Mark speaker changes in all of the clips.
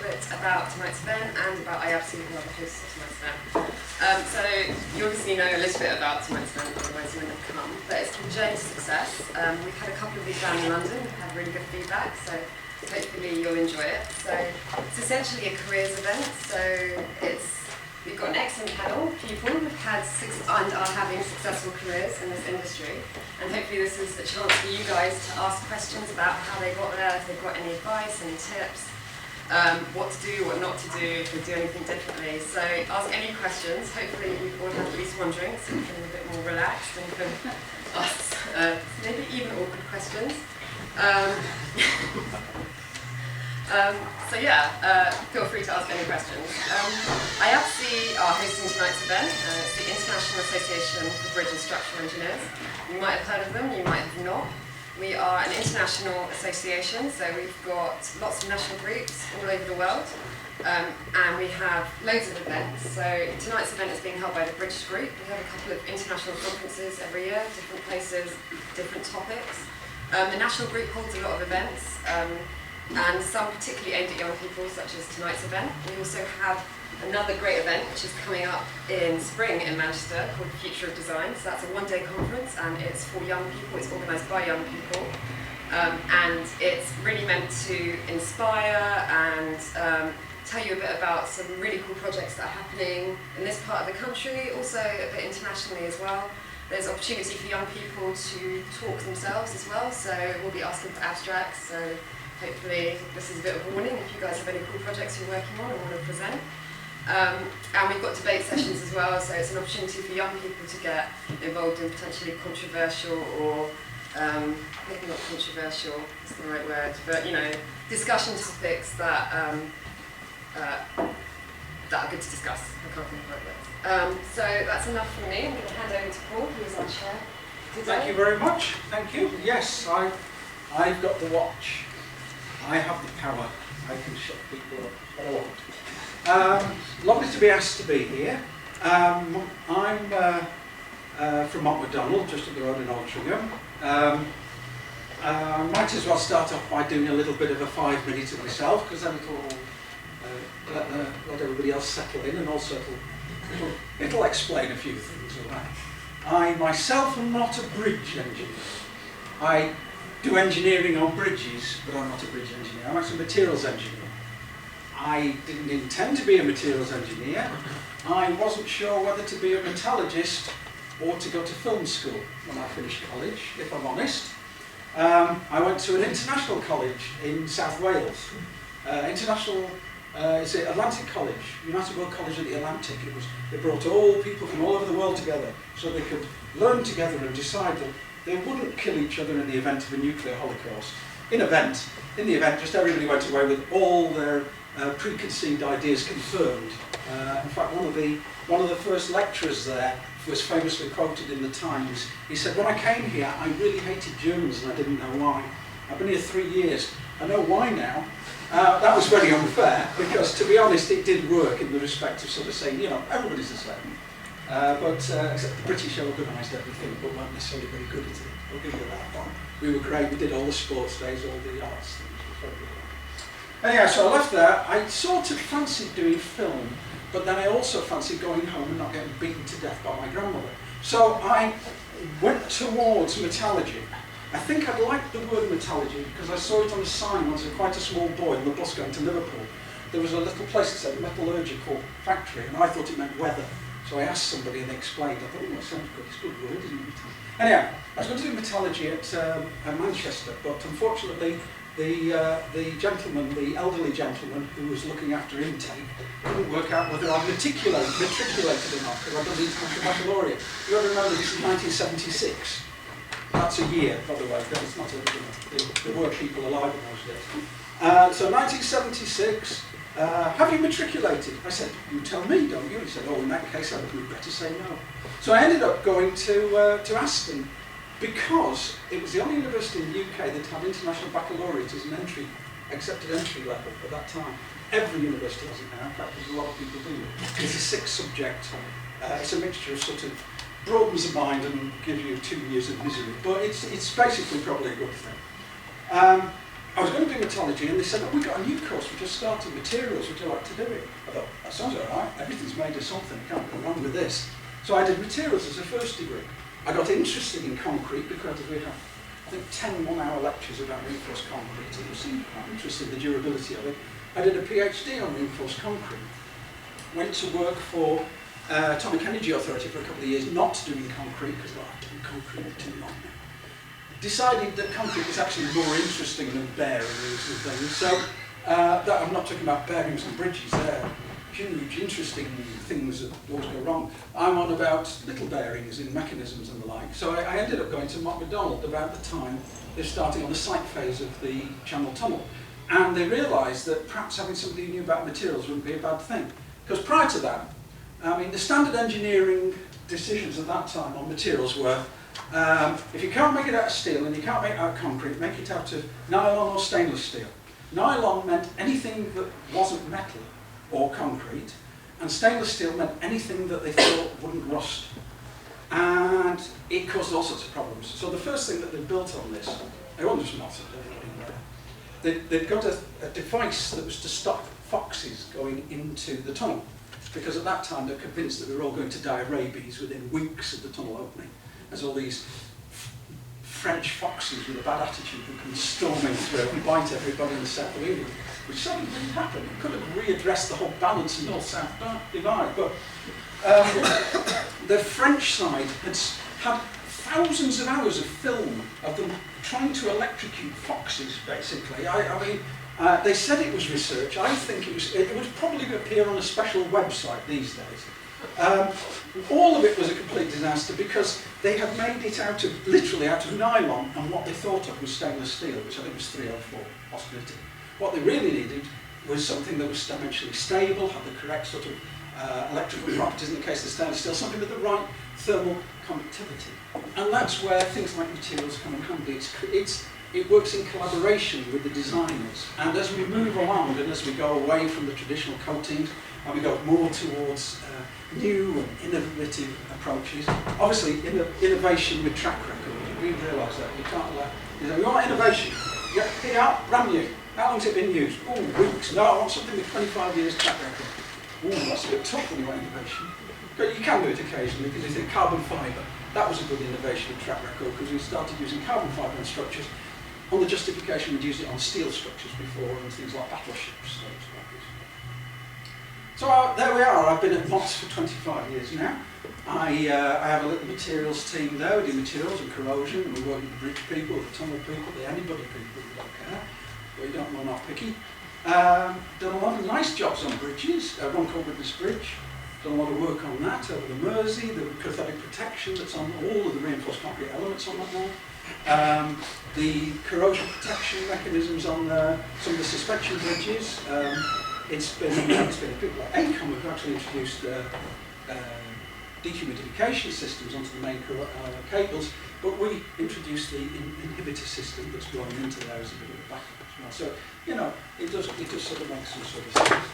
Speaker 1: little bit about tonight's event and about IABSE, who are the hosts of tonight's event. So you obviously know a little bit about tonight's event, otherwise you wouldn't have come. But it's called Journey to Success. We've had a couple of these down in London, we've had really good feedback, so hopefully you'll enjoy it. So it's essentially a careers event, so we've got an excellent panel of people who've had and are having successful careers in this industry. And hopefully this is a chance for you guys to ask questions about how they got there, if they've got any advice, any tips, what to do, what not to do, if they do anything differently. So ask any questions. Hopefully you've all had at least one drink, so you can be a bit more relaxed and can ask maybe even awkward questions. Feel free to ask any questions. IABSE are hosting tonight's event. It's the International Association for Bridge and Structural Engineers. You might have heard of them, you might have not. We are an international association, so we've got lots of national groups all over the world, and we have loads of events. So tonight's event is being held by the British group. We have a couple of international conferences every year, different places, different topics. The national group holds a lot of events, and some particularly aimed at young people, such as tonight's event. We also have another great event which is coming up in spring in Manchester called Future of Design. So that's a one-day conference and it's for young people, it's organised by young people. And it's really meant to inspire and tell you a bit about some really cool projects that are happening in this part of the country, also a bit internationally as well. There's opportunity for young people to talk themselves as well, so we'll be asking for abstracts. So hopefully this is a bit of a warning if you guys have any cool projects you're working on and want to present. And we've got debate sessions as well, so it's an opportunity for young people to get involved in potentially controversial or, maybe not controversial, is the right word, but discussion topics that are good to discuss. I can't think of the right words. So that's enough from me. I'm going to hand over to Paul, who is our chair today.
Speaker 2: Thank you very much. Thank you. Yes, I've got the watch. I have the power. I can shut people up what I want. Lovely to be asked to be here. I'm from Mott, MacDonald, just up the road in Altrincham. I might as well start off by doing a little bit of a 5 minute of myself, because then let everybody else settle in, and also it'll explain a few things. All right. I myself am not a bridge engineer. I do engineering on bridges, but I'm not a bridge engineer. I'm actually a materials engineer. I didn't intend to be a materials engineer. I wasn't sure whether to be a metallurgist or to go to film school when I finished college, if I'm honest. I went to an international college in South Wales. It's Atlantic College, United World College of the Atlantic. They brought all people from all over the world together so they could learn together and decide that they wouldn't kill each other in the event of a nuclear holocaust. In the event, just everybody went away with all their preconceived ideas confirmed. In fact, one of the first lecturers there was famously quoted in the Times. He said, "When I came here, I really hated Germans and I didn't know why. I've been here 3 years. I know why now." That was very unfair, because to be honest, it did work in the respect of sort of saying, everybody's the same. Except the British organised everything, but weren't necessarily very good at it. I'll give you that one. We were great. We did all the sports days, all the arts things. Anyhow, so I left there. I sort of fancied doing film, but then I also fancied going home and not getting beaten to death by my grandmother. So I went towards metallurgy. I think I'd liked the word metallurgy because I saw it on a sign when I was quite a small boy on the bus going to Liverpool. There was a little place that said metallurgical factory, and I thought it meant weather. So I asked somebody and they explained. I thought, that sounds good. It's a good word, isn't it? Anyhow, I was going to do metallurgy at Manchester, but unfortunately the gentleman, the elderly gentleman who was looking after intake, couldn't work out whether I'd matriculated or not, because I'd done the International Baccalaureate. You ought to remember this is 1976. That's a year, by the way. It's not there were people alive in those days. So 1976. Have you matriculated? I said, you tell me, don't you? He said, oh, in that case, I would better say no. So I ended up going to Aston, because it was the only university in the UK that had International Baccalaureate as an accepted entry level at that time. Every university has it now. In fact, there's a lot of people do it. It's a 6 subject. It's a mixture of sort of broadens the mind and gives you 2 years of misery, but it's basically probably a good thing. I was going to do metallurgy, and they said, oh, we've got a new course, we just started, materials, would you like to do it? I thought, that sounds all right, everything's made of something, I can't go wrong with this. So I did materials as a first degree. I got interested in concrete because we have, I think, 10 one-hour lectures about reinforced concrete, and it seemed quite interesting, the durability of it. I did a PhD on reinforced concrete. Went to work for Atomic Energy Authority for a couple of years, not doing concrete, because I've done concrete for too long now. Decided that concrete was actually more interesting than bearings and things. So that I'm not talking about bearings and bridges, they're huge, interesting things that always go wrong. I'm on about little bearings in mechanisms and the like. So I ended up going to MacDonald about the time they're starting on the site phase of the Channel Tunnel. And they realised that perhaps having somebody who knew about materials wouldn't be a bad thing. Because prior to that, I mean, the standard engineering decisions at that time on materials were if you can't make it out of steel and you can't make it out of concrete, make it out of nylon or stainless steel. Nylon meant anything that wasn't metal or concrete, and stainless steel meant anything that they thought wouldn't rust. And it caused all sorts of problems. So the first thing that they built on this, everyone just nodded, they'd got a device that was to stop foxes going into the tunnel, because at that time they're convinced that we were all going to die of rabies within weeks of the tunnel opening. There's all these French foxes with a bad attitude who come storming through and bite everybody in the south of England, which suddenly didn't happen. It could have readdressed the whole balance in north-south divide. But the French side had thousands of hours of film of them trying to electrocute foxes, basically. I mean, they said it was research. I think it would probably appear on a special website these days. All of it was a complete disaster because they had made it literally out of nylon, and what they thought of was stainless steel, which I think was 304 possibility. What they really needed was something that was dimensionally stable, had the correct sort of electrical properties in the case of stainless steel, something with the right thermal conductivity. And that's where things like materials come in handy. It works in collaboration with the designers. And as we move along and as we go away from the traditional coatings and we go more towards new and innovative approaches, obviously innovation with track record, we realise that. You can't let, you want innovation, brand new. How long's it been used? Oh, weeks. No, I want something with 25 years track record. Oh, that's a bit tough when you want innovation. But you can do it occasionally because you think carbon fibre. That was a good innovation in track record because we started using carbon fibre in structures. On the justification, we'd used it on steel structures before and things like battleships. So there we are. I've been at Mott for 25 years now. I have a little materials team there. We do materials and corrosion, and we work with the bridge people, the tunnel people, the anybody people. We don't care. We're not picky. Done a lot of nice jobs on bridges. One called Witness Bridge. Done a lot of work on that over the Mersey, the cathodic protection that's on all of the reinforced concrete elements on that now. The corrosion protection mechanisms on some of the suspension bridges. It's been people like ACOM who've actually introduced dehumidification systems onto the main cables, but we introduced the inhibitor system that's going into there as a bit of a backup as well. So, you know, it does sort of make some sort of sense.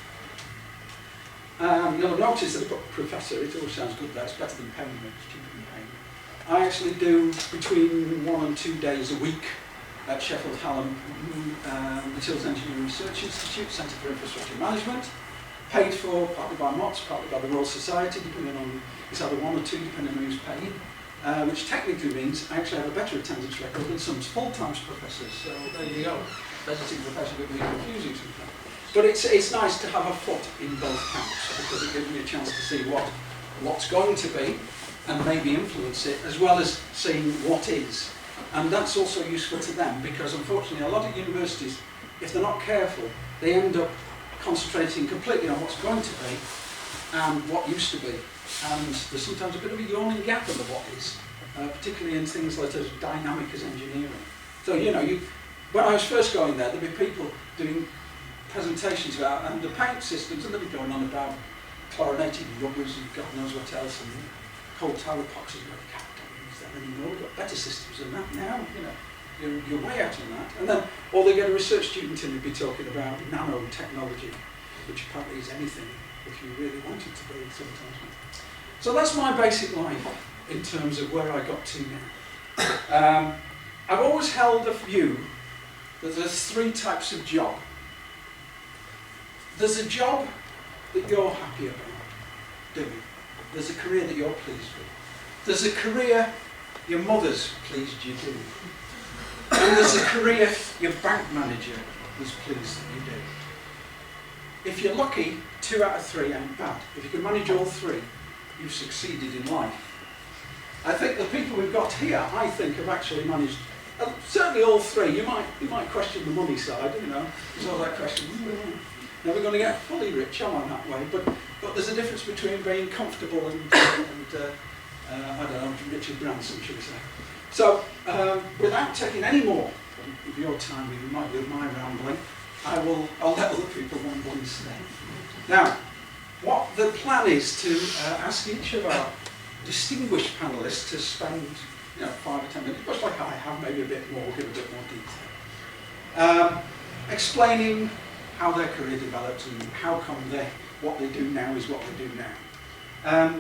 Speaker 2: You'll have noticed that I've got professor. It always sounds good there. It's better than payment. It's cheaper than payment. I actually do between 1 and 2 days a week at Sheffield Hallam Materials Engineering Research Institute, Centre for Infrastructure Management, paid for partly by Mott, partly by the Royal Society, depending on, it's either 1 or 2, depending on who's paying, which technically means I actually have a better attendance record than some full-time professors, so there you go. Visiting professor would be confusing sometimes. But it's nice to have a foot in both camps, because it gives me a chance to see what's going to be, and maybe influence it, as well as seeing what is. And that's also useful to them, because unfortunately a lot of universities, if they're not careful, they end up concentrating completely on what's going to be and what used to be. And there's sometimes a bit of a yawning gap in the what is, particularly in things like as dynamic as engineering. So, you know, when I was first going there, there'd be people doing presentations about the paint systems, and they'd be going on about chlorinated rubbers and God knows what else, and cold tower epoxies. Anymore. We've got better systems than that now, you know, you're way out on that. And then, or they get a research student in who'd be talking about nanotechnology, which apparently is anything if you really want it to be sometimes. So that's my basic life in terms of where I got to now. I've always held a view that there's 3 types of job. There's a job that you're happy about doing. There's a career that you're pleased with. There's a career your mother's pleased you do. And there's a career your bank manager is pleased that you do. If you're lucky, 2 out of 3 ain't bad. If you can manage all 3, you've succeeded in life. I think the people we've got here, I think, have actually managed, certainly all 3. You might question the money side, you know, there's all that question. Never going to get fully rich, am I, that way? But there's a difference between being comfortable and I don't know, Richard Branson, should we say. So, without taking any more of your time with my rambling, I'll let other people ramble instead. Now, what the plan is to ask each of our distinguished panellists to spend 5 or 10 minutes, much like I have, maybe a bit more, give a bit more detail, explaining how their career developed and how come what they do now is what they do now.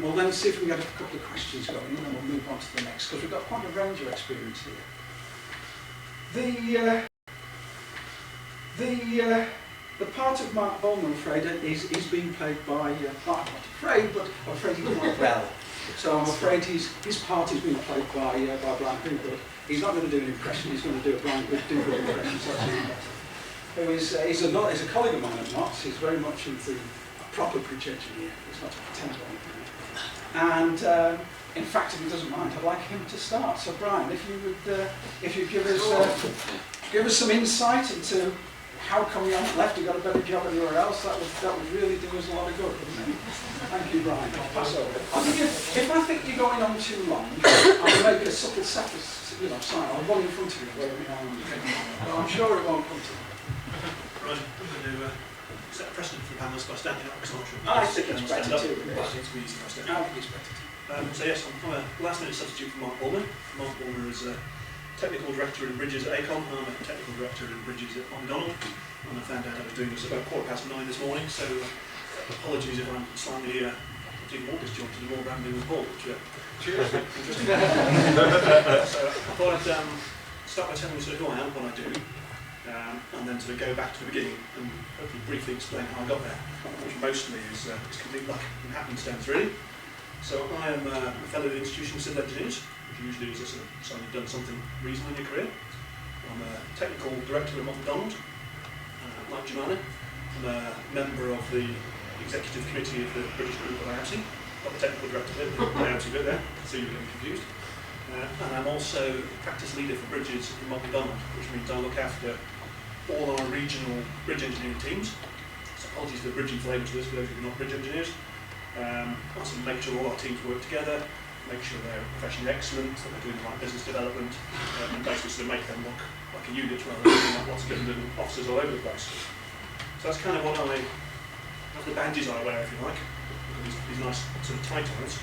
Speaker 2: We'll then see if we can get a couple of questions going, and then we'll move on to the next, because we've got quite a range of experience here. The part of Mark Bowman, I'm afraid, is being played by, I'm not afraid, but I'm afraid he's not well. So I'm afraid his part is being played by Brian Duguid. He's not going to do an impression, he's going to do a Brian Duguid impression, so that's even better. He's a colleague of mine at Mott. He's very much into a proper bridge engineer. He's not a pretend one. And in fact, if he doesn't mind, I'd like him to start. So Brian, if you give us some insight into how come you haven't left, you got a better job anywhere else, that would really do us a lot of good, wouldn't it? Thank you, Brian. I'll pass over. If I think you're going on too long, I'll make a subtle sign. I'll run in front of you where we are. But I'm sure it won't come to you.
Speaker 3: Right, I'm going to set a precedent for the panelists by standing up, because I'm not sure.
Speaker 2: I think it's better too.
Speaker 3: But it's easy if I stand
Speaker 2: I
Speaker 3: up.
Speaker 2: think it's better too.
Speaker 3: So yes, I'm a last-minute substitute for Mark Bowman. Mark Bowman is a technical director in bridges at ACOM, and I'm a technical director in bridges at MacDonald. And I found out I was doing this about 9:15 this morning, so apologies if I'm slightly doing more disjointed and more rambling with Paul, which cheers. Interesting. So I thought I'd start by telling you sort of who I am, what I do, and then sort of go back to the beginning and hopefully briefly explain how I got there, which mostly is complete luck and happenstance, really. So I am a fellow of the Institution of Civil Engineers, which usually is a sort of sign you've done something reasonable in your career. I'm a technical director at MacDonald. Like Jemana, I'm a member of the executive committee of the British group of IABSE, not the technical director bit, the IABSE bit there, so you're getting confused. And I'm also practice leader for bridges in MacDonald, which means I look after all our regional bridge engineering teams. So apologies for the bridging flavour to this for those of you who are not bridge engineers. Also make sure all our teams work together, make sure they're professionally excellent, that they're doing the right business development, and basically sort of make them look like a unit rather than like lots of different officers all over the place. So that's kind of that's the badges I wear, if you like, these nice sort of titles.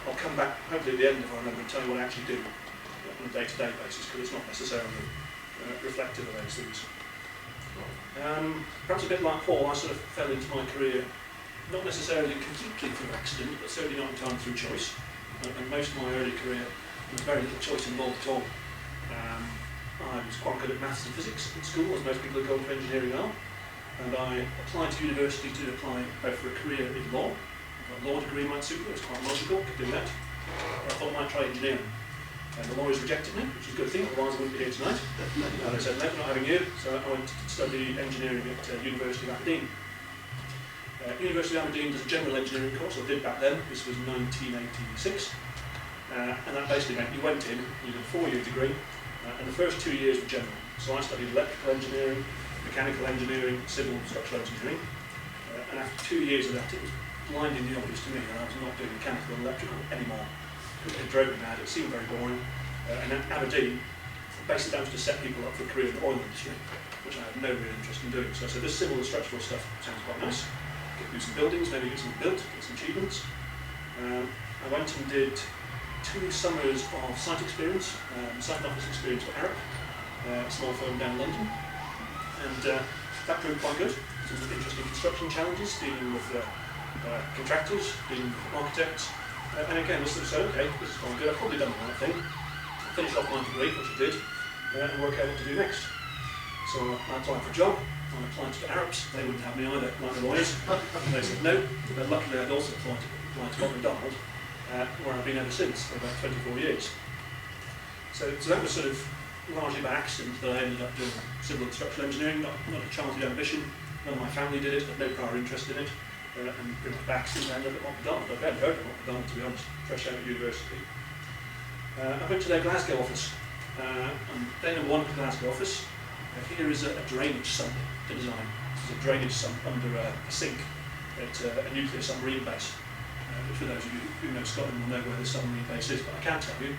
Speaker 3: I'll come back hopefully at the end if I remember and tell you what I actually do on a day-to-day basis, because it's not necessarily reflective of those things. Perhaps a bit like Paul, I sort of fell into my career not necessarily completely through accident, but certainly not entirely through choice. And most of my early career, there was very little choice involved at all. I was quite good at maths and physics at school, as most people who go into engineering are. And I applied to university to apply both for a career in law. A law degree might suit me, it was quite logical, could do that. But I thought I might try engineering. And the lawyers rejected me, which was a good thing, otherwise I wouldn't be here tonight. And I said, no, we're not having you. So I went to study engineering at University of Aberdeen. University of Aberdeen does a general engineering course, or did back then. This was 1986. And that basically meant you went in, you did a 4-year degree, and the first 2 years were general. So I studied electrical engineering, mechanical engineering, civil and structural engineering. And after 2 years of that, it was blindingly obvious to me that I was not doing mechanical and electrical anymore. It drove me mad, it seemed very boring. And at Aberdeen, basically that was to set people up for a career in the oil industry, which I had no real interest in doing. So I said, this civil and structural stuff sounds quite nice. Get do some buildings, maybe get some built, get some achievements. I went and did 2 summers of site experience, site office experience for Arup, a small firm down London. And that proved quite good. Some interesting construction challenges, dealing with contractors, dealing with architects. And again, I sort of said, okay, this is quite good, I've probably done the right thing. Finish off my degree, which I did, and work out what to do next. So I applied for a job. I applied to IABSE. They wouldn't have me either, like the lawyers. And they said no. But luckily I'd also applied to MacDonald, where I've been ever since, for about 24 years. So that was sort of largely by accident that I ended up doing civil and structural engineering, not a childhood ambition. None of my family did it, had no prior interest in it. And pretty much by accident I ended up at MacDonald. I've never heard of MacDonald, to be honest, fresh out of university. I went to their Glasgow office. And they number one at the Glasgow office. Here is a drainage sump to design. This is a drainage sump under a sink at a nuclear submarine base. Which for those of you who know Scotland will know where the submarine base is, but I can't tell you.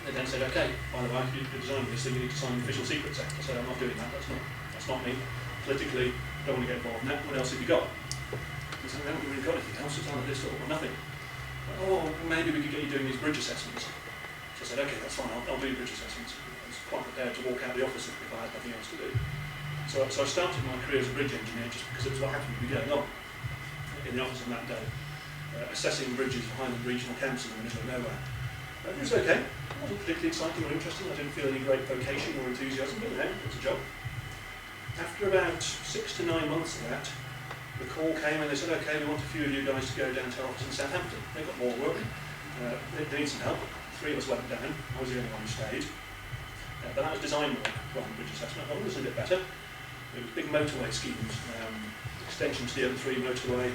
Speaker 3: They then said, okay, by the way, if you're designing this thing, you need to sign the Official Secrets Act. I said, I'm not doing that, that's not me. Politically, don't want to get involved in that. What else have you got? They said, we haven't really got anything else, it's on the list or nothing. Oh, maybe we could get you doing these bridge assessments. So I said, okay, that's fine, I'll do bridge assessments. I was quite prepared to walk out of the office if I had nothing else to do. So I started my career as a bridge engineer just because it was what happened to be going on in the office on that day. Assessing bridges for Highland Regional Council in the middle of nowhere. It was okay. It wasn't particularly exciting or interesting. I didn't feel any great vocation or enthusiasm, but hey, it was a job. After about 6 to 9 months of that, the call came and they said, okay, we want a few of you guys to go down to our office in Southampton. They've got more work. They need some help. 3 of us went down. I was the only one who stayed. But that was design work rather than bridge assessment. I thought it was a bit better. It was big motorway schemes, extension to the M3 motorway,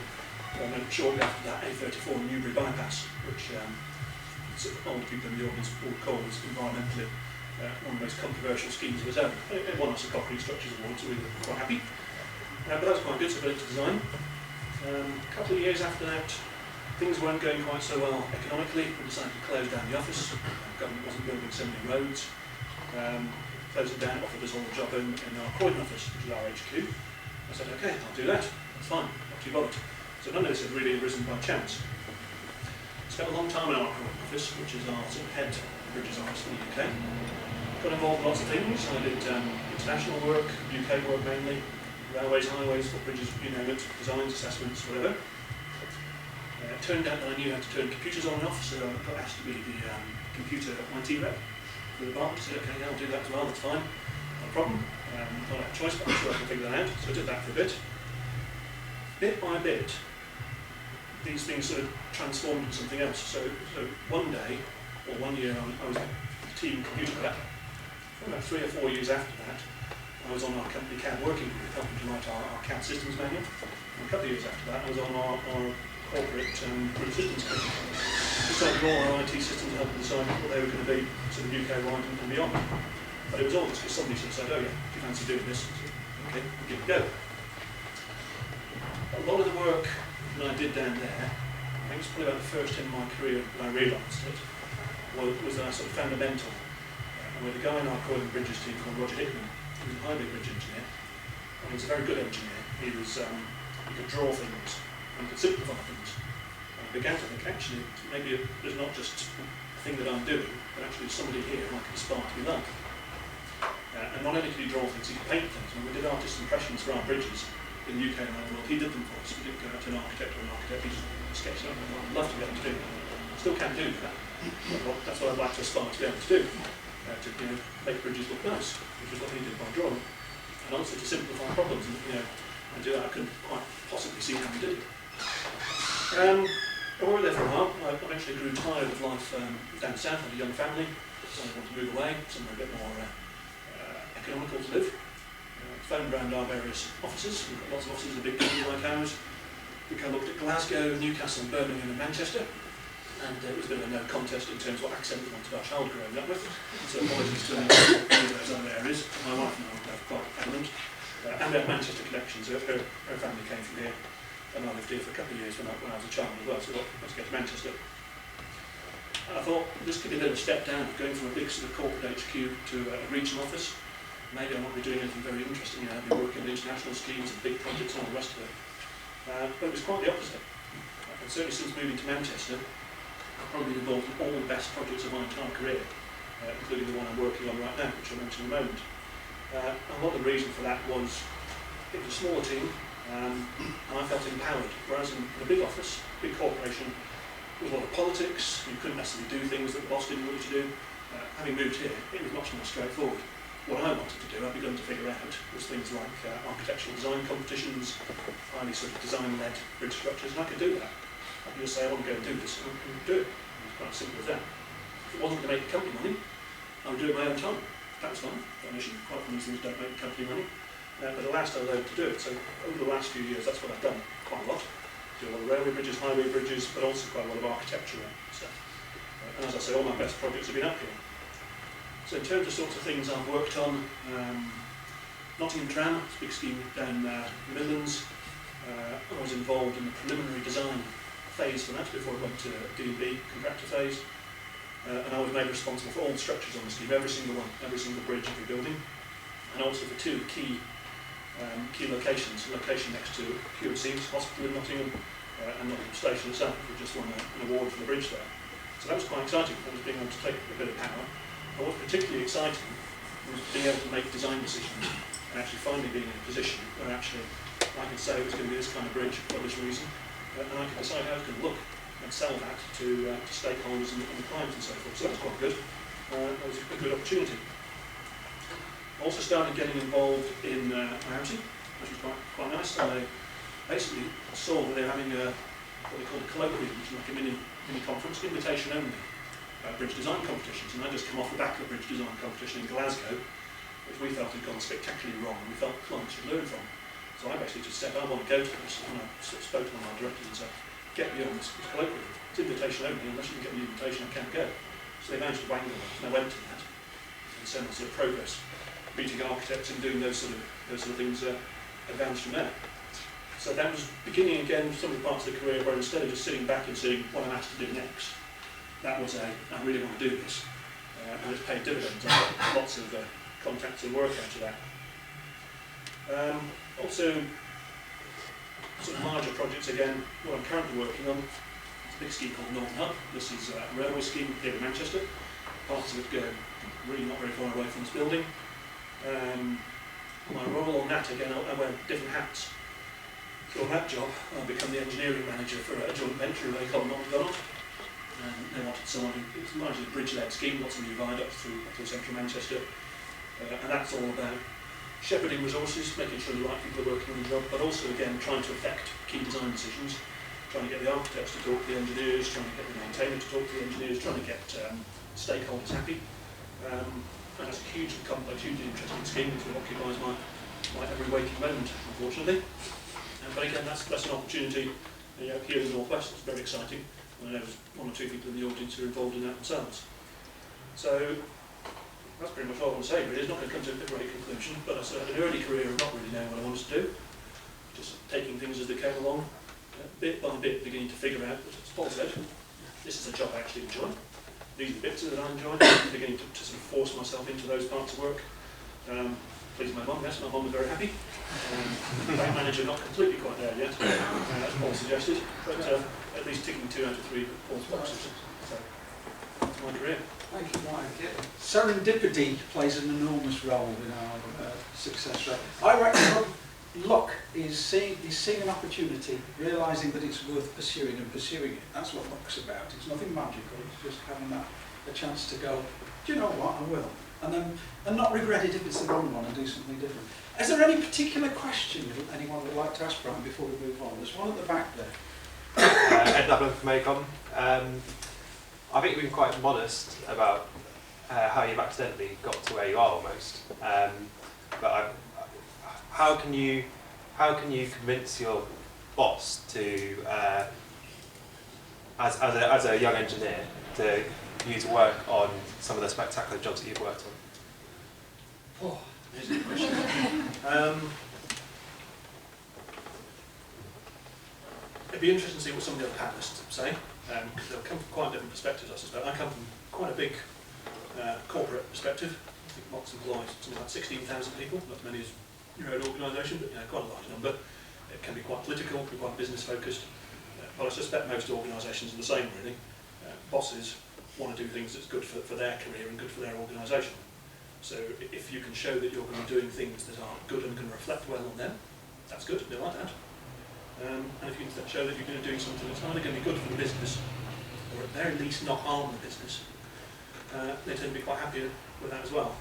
Speaker 3: and then shortly after that, A34 Newbury bypass, which older people in the audience would call was environmentally one of the most controversial schemes of its own. It won us a Cochrane Structures Award, so we were quite happy. But that was quite good, so I to design. A couple of years after that, things weren't going quite so well economically. We decided to close down the office. The government wasn't building so many roads. Closed it down, offered us all a job in our Croydon office, which is our HQ. I said, okay, I'll do that. That's fine, not too bothered. So none of this had really arisen by chance. Spent a long time in our Croydon office, which is our sort of head bridges office in the UK. Got involved in lots of things. I did international work, UK work mainly, railways, highways, footbridges, you name it, designs, assessments, whatever. It turned out that I knew how to turn computers on and off, so I got asked to be the computer IT rep for the department. I said, okay, I'll do that as well, that's fine, not a problem. Not a choice, but I'm sure I can figure that out. So I did that for a bit. Bit by bit, these things sort of transformed into something else. So one day, or 1 year, I was a team computer rep. About 3 or 4 years after that, I was on our company CAD working group, helping to write our CAD systems manual. And a couple of years after that, I was on our corporate group systems committee. Decided all our IT systems and helping decide what they were going to be sort of UK-wide and beyond. But it was all just because somebody sort of said, oh yeah, do you fancy doing this? I said, okay, we'll give it a go. A lot of the work that I did down there, I think it's probably about the first in my career that I realised it, was that I sort of found a mentor. And with a guy in our Croydon Bridges team called Roger Hickman, who was a highway bridge engineer, and he was a very good engineer. He could draw things and could simplify things. And I began to think, actually, maybe there's not just a thing that I'm doing, but actually there's somebody here who I can aspire to be like. And not only could he draw things, he could paint things. When we did artist impressions for our bridges in the UK and around the world, he did them for us. We didn't go out to an architect or an architect, he just sketched it up. I'd love to be able to do that. Still can't do that. That's what I'd like to aspire to be able to do. To make bridges look nice, which is what he did by drawing. And also to simplify problems, and do that I couldn't quite possibly see how he did it. I worked there for a while. I eventually grew tired of life down south. I had a young family, so I wanted to move away, somewhere a bit more economical to live. Phoned around our various offices. We've got lots of offices in a big country like ours. I think I looked at Glasgow, Newcastle, Birmingham and Manchester. And it was a bit of a no contest in terms of what accent we wanted our child growing up with. So apologies to any of those other areas. My wife and I were quite adamant. And we had Manchester connections, so her family came from here. And I lived here for a couple of years when I was a child as well, so let's get to Manchester. And I thought this could be a bit of a step down, going from a big sort of corporate HQ to a regional office. Maybe I won't be doing anything very interesting. I'll be working on international schemes and big projects and all the rest of it. But it was quite the opposite. And certainly since moving to Manchester, I've probably been involved in all the best projects of my entire career, including the one I'm working on right now, which I'll mention in a moment. And a lot of the reason for that was it was a smaller team, and I felt empowered, whereas in a big office, big corporation, with a lot of politics, you couldn't necessarily do things that the boss didn't want you to do. Having moved here, it was much more straightforward. what I wanted to do, I'd begun to figure out, was things like architectural design competitions, highly sort of design-led bridge structures, and I could do that. I could just say, I want to go and do this, and do it. It was quite simple as that. If it wasn't to make the company money, I would do it my own time. That was fine. Not an issue. Quite often these things don't make the company money. But at last I was able to do it. So over the last few years, that's what I've done quite a lot. Do a lot of railway bridges, highway bridges, but also quite a lot of architectural stuff. And as I say, all my best projects have been up here. So in terms of sorts of things I've worked on, Nottingham Tram, it's a big scheme down the Midlands. I was involved in the preliminary design phase for that before it went to D&B, contractor phase. And I was made responsible for all the structures on the scheme, every single one, every single bridge, every building. And also for two key locations, a location next to QMC's hospital in Nottingham and Nottingham Station itself, we just won an award for the bridge there. So that was quite exciting, that was being able to take a bit of power. And what's particularly exciting was being able to make design decisions and actually finally being in a position where actually I could say it was going to be this kind of bridge for this reason, and I could decide how I was going to look and sell that to stakeholders and the clients and so forth. So that was quite good. That was a good opportunity. I also started getting involved in IABSE, which was quite nice. I basically saw that they were having what they called a colloquium, which is like a mini conference, invitation only, bridge design competitions. And I just come off the back of a bridge design competition in Glasgow, which we felt had gone spectacularly wrong, and we felt clients should learn from. So I basically just said, I want to go to this, and I sort of spoke to one of my directors and said, get me on this colloquium. It's invitation only, unless you can get me an invitation, I can't go. So they managed to wangle it, and I went to that, and so much sort of progress. Meeting architects and doing those sort of things advanced from there. So that was beginning again some of the parts of the career where instead of just sitting back and seeing what I'm asked to do next, that was I really want to do this, and it's paid dividends. I got lots of contacts and work out of that. Also, sort of larger projects again. What I'm currently working on is a big scheme called Northern Hub. This is a railway scheme here in Manchester. Parts of it go really not very far away from this building. My role on that, again, I wear different hats. So on that job, I'll become the engineering manager for a joint venture they call MacDonald. They wanted someone who, it's largely a bridge-led scheme, lots of new viaducts through central Manchester. And that's all about shepherding resources, making sure the right people are working on the job, but also, again, trying to affect key design decisions, trying to get the architects to talk to the engineers, trying to get the maintainer to talk to the engineers, trying to get stakeholders happy. And that's a hugely complex, hugely interesting scheme, which occupies my every waking moment, unfortunately. But again, that's an opportunity here in the Northwest. It's very exciting. And I know there's one or two people in the audience who are involved in that themselves. So that's pretty much all I want to say, really. It's not going to come to a great conclusion, but I started an early career of not really knowing what I wanted to do, just taking things as they came along, bit by bit beginning to figure out, as Paul said, this is a job I actually enjoy. These are the bits that I enjoy, beginning to sort of force myself into those parts of work. Please my mum, yes, my mum was very happy. Bank manager not completely quite there yet, as Paul suggested, but at least ticking 2 out of 3 Paul's boxes. So that's my career.
Speaker 2: Thank you, Mike. Serendipity plays an enormous role in our success rate. I reckon luck is seeing an opportunity, realising that it's worth pursuing and pursuing it. That's what luck's about. It's nothing magical. It's just having a chance to go, do you know what, I will. And not regret it if it's the wrong one and do something different. Is there any particular question anyone would like to ask Brian before we move on? There's one at the back there.
Speaker 4: Ed Dublin from ACOM. I think you've been quite modest about how you've accidentally got to where you are almost. But how can you convince your boss to, as a young engineer, to you to work on some of the spectacular jobs that you've worked on?
Speaker 3: Oh, there's a question. It'd be interesting to see what some of the other panelists say, because they'll come from quite different perspectives, I suspect. I come from quite a big corporate perspective. I think Mott's employs something like 16,000 people, not as many as your own organisation, but quite a large number. It can be quite political, can be quite business focused, but I suspect most organisations are the same, really. Bosses want to do things that's good for their career and good for their organisation. So if you can show that you're going to be doing things that are good and can reflect well on them, that's good, they like that. And if you can show that you're going to do something that's either going to be good for the business, or at the very least not harm the business, they tend to be quite happy with that as well.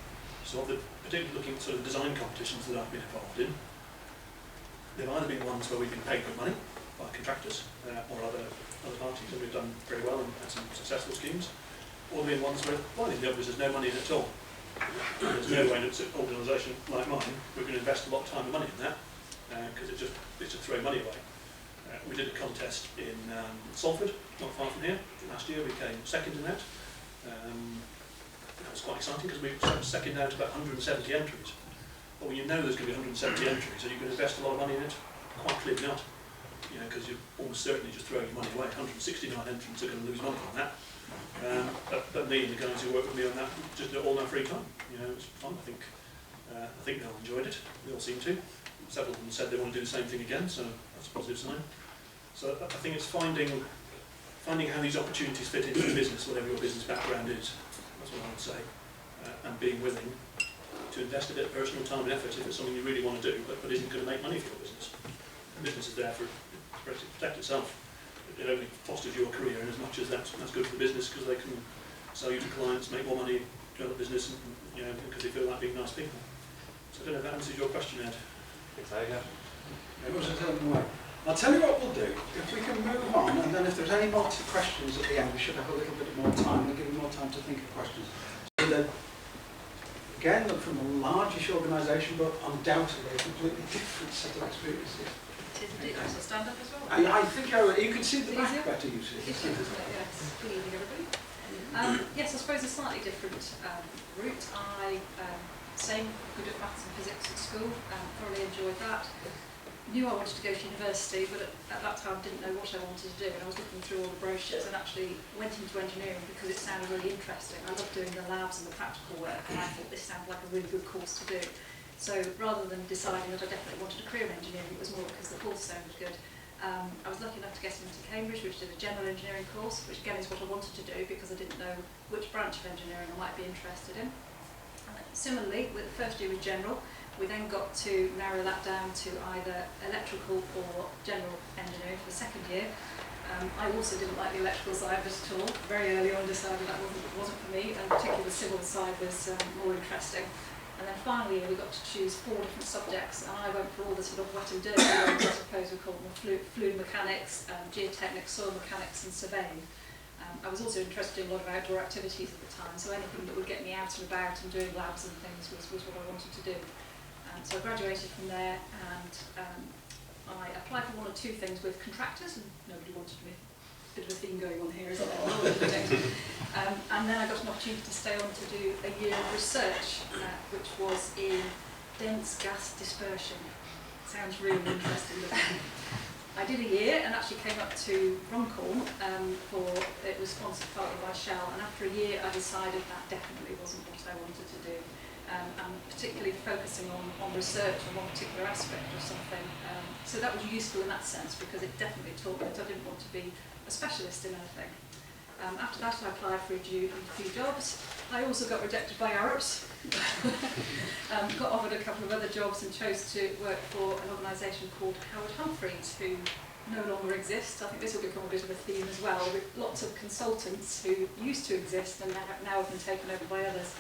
Speaker 3: So particularly looking at sort of design competitions that I've been involved in, they've either been ones where we've been paid good money by contractors or other parties, and we've done very well and had some successful schemes, or they've been ones where, well, the obvious there's no money in it at all. There's no way that an organisation like mine, we're going to invest a lot of time and money in that, because it's just throwing money away. We did a contest in Salford, not far from here. Last year we came second in that. That was quite exciting because we were second out of about 170 entries. But when you know there's going to be 170 entries, are you going to invest a lot of money in it? Quite clearly not. You know, because you're almost certainly just throwing your money away. 169 entrants are going to lose money on that. But me and the guys who work with me on that just do it all in our free time. You know, it was fun. I think they all enjoyed it. They all seem to. Several of them said they want to do the same thing again, so that's a positive sign. So I think it's finding how these opportunities fit into the business, whatever your business background is. That's what I would say, and being willing to invest a bit of personal time and effort if it's something you really want to do, but isn't going to make money for your business. The business is there to protect itself. It only fosters your career, and as much as that's good for the business because they can sell you to clients, make more money, grow the business, and, you know, because they feel like being nice people. So I don't know if that answers your question, Ed.
Speaker 2: I'll tell you what we'll do. If we can move on, and then if there's any more questions at the end, we should have a little bit more time. We'll give you more time to think of questions. So again, look from a largish organisation, but undoubtedly a completely different set of experiences.
Speaker 5: So stand up as well.
Speaker 2: I think you can see the back better, you see.
Speaker 5: Yes. Good evening, everybody. Yes, I suppose a slightly different route. Same good at maths and physics at school, thoroughly enjoyed that. Knew I wanted to go to university, but at that time didn't know what I wanted to do, and I was looking through all the brochures and actually went into engineering because it sounded really interesting. I loved doing the labs and the practical work, and I thought this sounded like a really good course to do. So rather than deciding that I definitely wanted a career in engineering, it was more because the course sounded good. I was lucky enough to get into Cambridge, which did a general engineering course, which again is what I wanted to do because I didn't know which branch of engineering I might be interested in. Similarly, with the first year was general. We then got to narrow that down to either electrical or general engineering for the second year. I also didn't like the electrical side of it at all. Very early on decided that wasn't for me, and particularly the civil side was more interesting. And then finally we got to choose 4 different subjects, and I went for all the sort of wet and dirty ones, I suppose we call them fluid mechanics, geotechnics, soil mechanics and surveying. I was also interested in a lot of outdoor activities at the time, so anything that would get me out and about and doing labs and things was what I wanted to do. So I graduated from there, and I applied for 1 or 2 things with contractors, and nobody wanted me. Bit of a theme going on here, isn't there? And then I got an opportunity to stay on to do a year of research, which was in dense gas dispersion. Sounds really interesting. I did a year and actually came up to Runcorn it was sponsored partly by Shell, and after a year I decided that definitely wasn't what I wanted to do. And particularly focusing on research on one particular aspect of something. So that was useful in that sense because it definitely taught me that I didn't want to be a specialist in anything. After that I applied for a few jobs. I also got rejected by IABSE. Got offered a couple of other jobs and chose to work for an organisation called Howard Humphreys, who no longer exists. I think this will become a bit of a theme as well, with lots of consultants who used to exist and now have been taken over by others.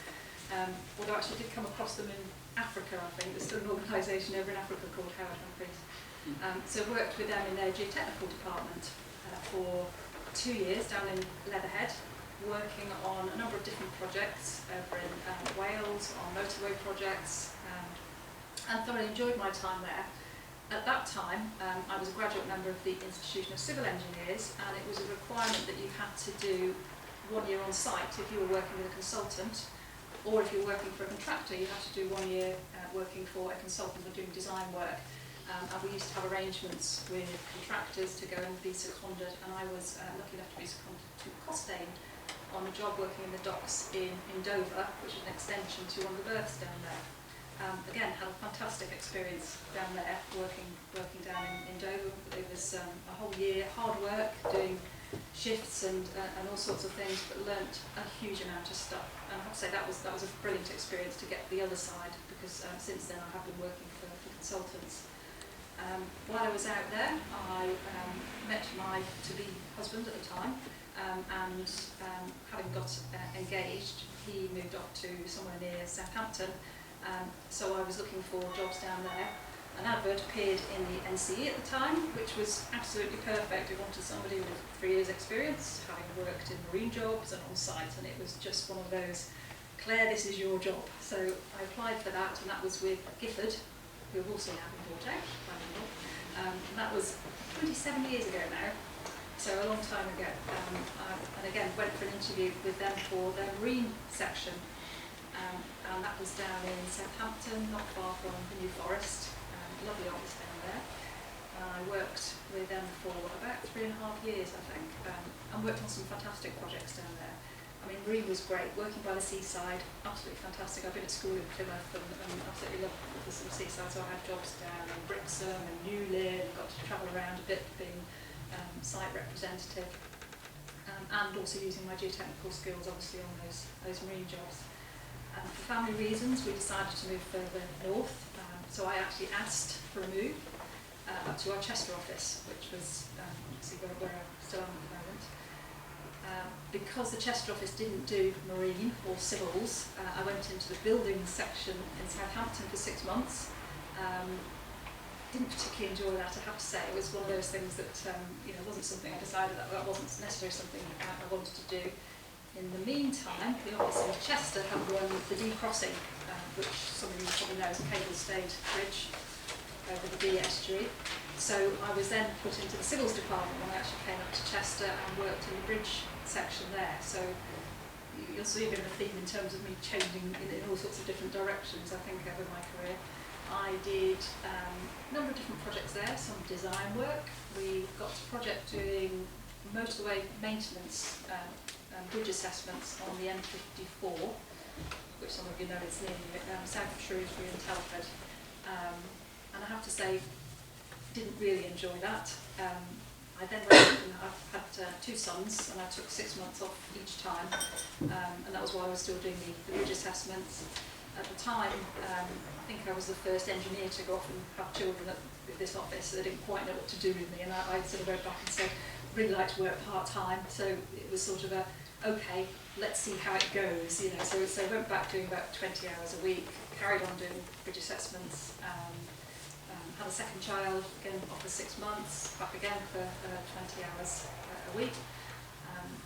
Speaker 5: Although I actually did come across them in Africa, I think. There's still an organisation over in Africa called Howard Humphreys. So worked with them in their geotechnical department for 2 years down in Leatherhead, working on a number of different projects over in Wales, on motorway projects, and thoroughly enjoyed my time there. At that time, I was a graduate member of the Institution of Civil Engineers, and it was a requirement that you had to do 1 year on site if you were working with a consultant, or if you were working for a contractor, you had to do 1 year working for a consultant or doing design work. And we used to have arrangements with contractors to go and be seconded, and I was lucky enough to be seconded to Costain on a job working in the docks in Dover, which is an extension to one of the berths down there. Again, had a fantastic experience down there, working down in Dover. It was a whole year, hard work, doing shifts and all sorts of things, but learnt a huge amount of stuff. And I have to say that was a brilliant experience to get the other side, because since then I have been working for consultants. While I was out there, I met my to-be husband at the time, and having got engaged, he moved off to somewhere near Southampton, so I was looking for jobs down there. An advert appeared in the NCE at the time, which was absolutely perfect. It wanted somebody with 3 years experience, having worked in marine jobs and on site, and it was just one of those, Claire, this is your job. So I applied for that, and that was with Gifford, who have also now been bought out by Ramboll. And that was 27 years ago now, so a long time ago. And again, went for an interview with them for their marine section, and that was down in Southampton, not far from the New Forest. Lovely office down there. I worked with them for about 3.5 years, I think, and worked on some fantastic projects down there. I mean, marine was great, working by the seaside, absolutely fantastic. I've been at school in Plymouth and absolutely loved the sort of seaside, so I had jobs down in Brixham and Newlyn, got to travel around a bit being site representative, and also using my geotechnical skills obviously on those marine jobs. For family reasons, we decided to move further north, so I actually asked for a move up to our Chester office, which was obviously where I still am at the moment. Because the Chester office didn't do marine or civils, I went into the building section in Southampton for 6 months. Didn't particularly enjoy that, I have to say. It was one of those things that wasn't something I decided that wasn't necessarily something I wanted to do. In the meantime, the office in Chester had run the Dee crossing, which some of you probably know is a cable-stayed bridge over the Dee estuary. So I was then put into the civils department when I actually came up to Chester and worked in the bridge section there. So you'll see a bit of a theme in terms of me changing in all sorts of different directions, I think, over my career. I did a number of different projects there, some design work. We got a project doing motorway maintenance bridge assessments on the M54, which some of you know is near south of Shrewsbury and Telford. And I have to say, didn't really enjoy that. I then went, I've had 2 sons, and I took 6 months off each time, and that was while I was still doing the bridge assessments. At the time, I think I was the first engineer to go off and have children at this office, so they didn't quite know what to do with me, and I sort of wrote back and said, really like to work part-time, so it was sort of a, okay, let's see how it goes, So I went back doing about 20 hours a week, carried on doing bridge assessments, had a second child, again off for 6 months, back again for 20 hours a week.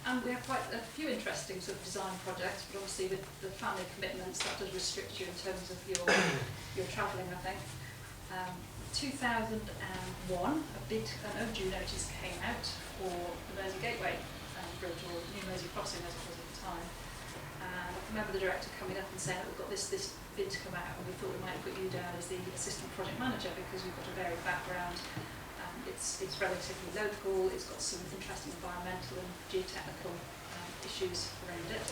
Speaker 5: And we have quite a few interesting sort of design projects, but obviously with the family commitments, that does restrict you in terms of your travelling, I think. 2001, an overdue notice came out for the Mersey Gateway Bridge, or New Mersey Crossing as it was at the time. And I remember the director coming up and saying that we've got this bid to come out, and we thought we might put you down as the assistant project manager because you've got a varied background. It's relatively local, it's got some interesting environmental and geotechnical issues around it.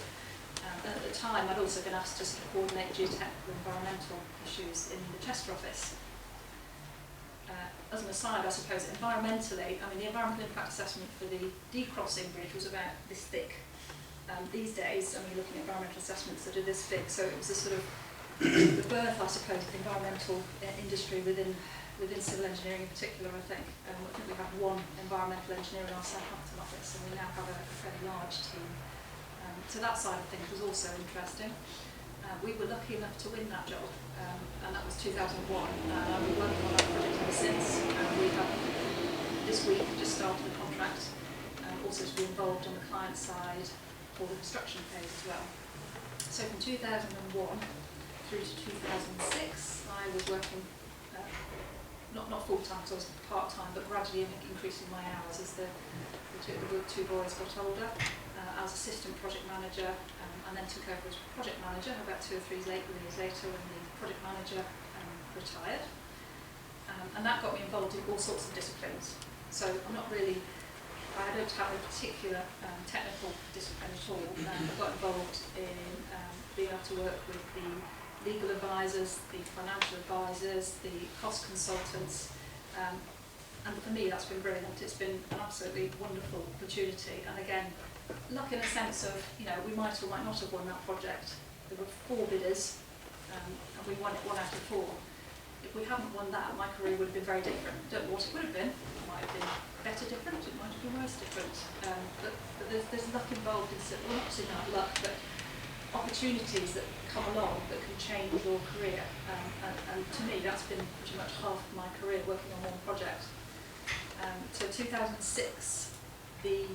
Speaker 5: And at the time I'd also been asked to sort of coordinate geotechnical and environmental issues in the Chester office. As an aside, I suppose, environmentally, I mean, the environmental impact assessment for the Dee crossing bridge was about this thick. These days, I mean, looking at environmental assessments that are this thick, so it was a sort of the birth, I suppose, of the environmental industry within civil engineering in particular, I think. I think we have one environmental engineer in our Southampton office, and we now have a fairly large team. So that side of things was also interesting. We were lucky enough to win that job, and that was 2001. I've been working on that project ever since. We have this week just started the contract, also to be involved on the client side for the construction phase as well. So from 2001 through to 2006, I was working not full-time, because I was part-time, but gradually increasing my hours as the 2 boys got older, as assistant project manager, and then took over as project manager about 2 or 3 years later when the project manager retired. And that got me involved in all sorts of disciplines. So I don't have a particular technical discipline at all. I got involved in being able to work with the legal advisors, the financial advisors, the cost consultants, and for me that's been brilliant. It's been an absolutely wonderful opportunity, and again, luck in a sense of, we might or might not have won that project. There were 4 bidders, and we won it 1 out of 4. If we hadn't won that, my career would have been very different. Don't know what it would have been. It might have been better different, it might have been worse different. But there's luck involved in, well, not saying that luck, but opportunities that come along that can change your career. And to me, that's been pretty much half of my career working on one project. So 2006, the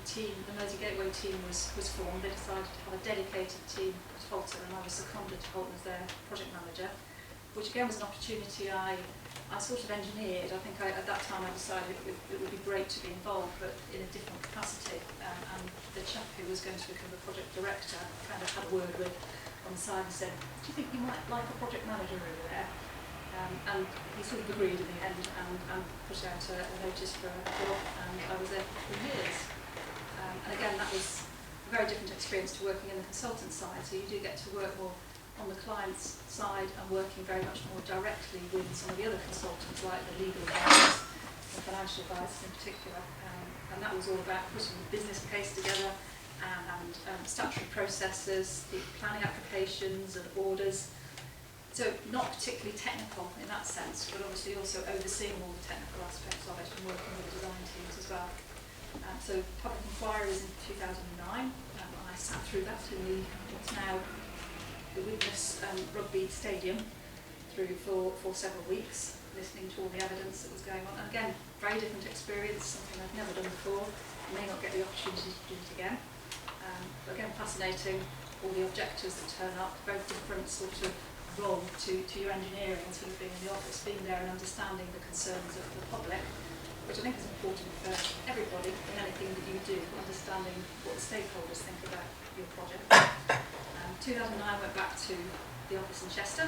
Speaker 5: Mersey Gateway team was formed. They decided to have a dedicated team at Halton, and I was seconded to Halton as their project manager, which again was an opportunity I sort of engineered. I think at that time I decided it would be great to be involved, but in a different capacity. And the chap who was going to become the project director kind of had a word with on the side and said, "Do you think you might like a project manager over there?" And he sort of agreed in the end and put out a notice for a job, and I was there for years. And again, that was a very different experience to working in the consultant side, so you do get to work more on the client's side and working very much more directly with some of the other consultants, like the legal advisors and financial advisors in particular. And that was all about putting the business case together and statutory processes, the planning applications and orders. So not particularly technical in that sense, but obviously also overseeing all the technical aspects of it and working with the design teams as well. So public inquiry was in 2009, and I sat through that in what's now the Witness Rugby Stadium for several weeks, listening to all the evidence that was going on. And again, very different experience, something I've never done before. I may not get the opportunity to do it again. But again, fascinating, all the objectives that turn up, very different sort of role to your engineering, sort of being in the office, being there and understanding the concerns of the public, which I think is important for everybody in anything that you do, understanding what the stakeholders think about your project. 2009 I went back to the office in Chester.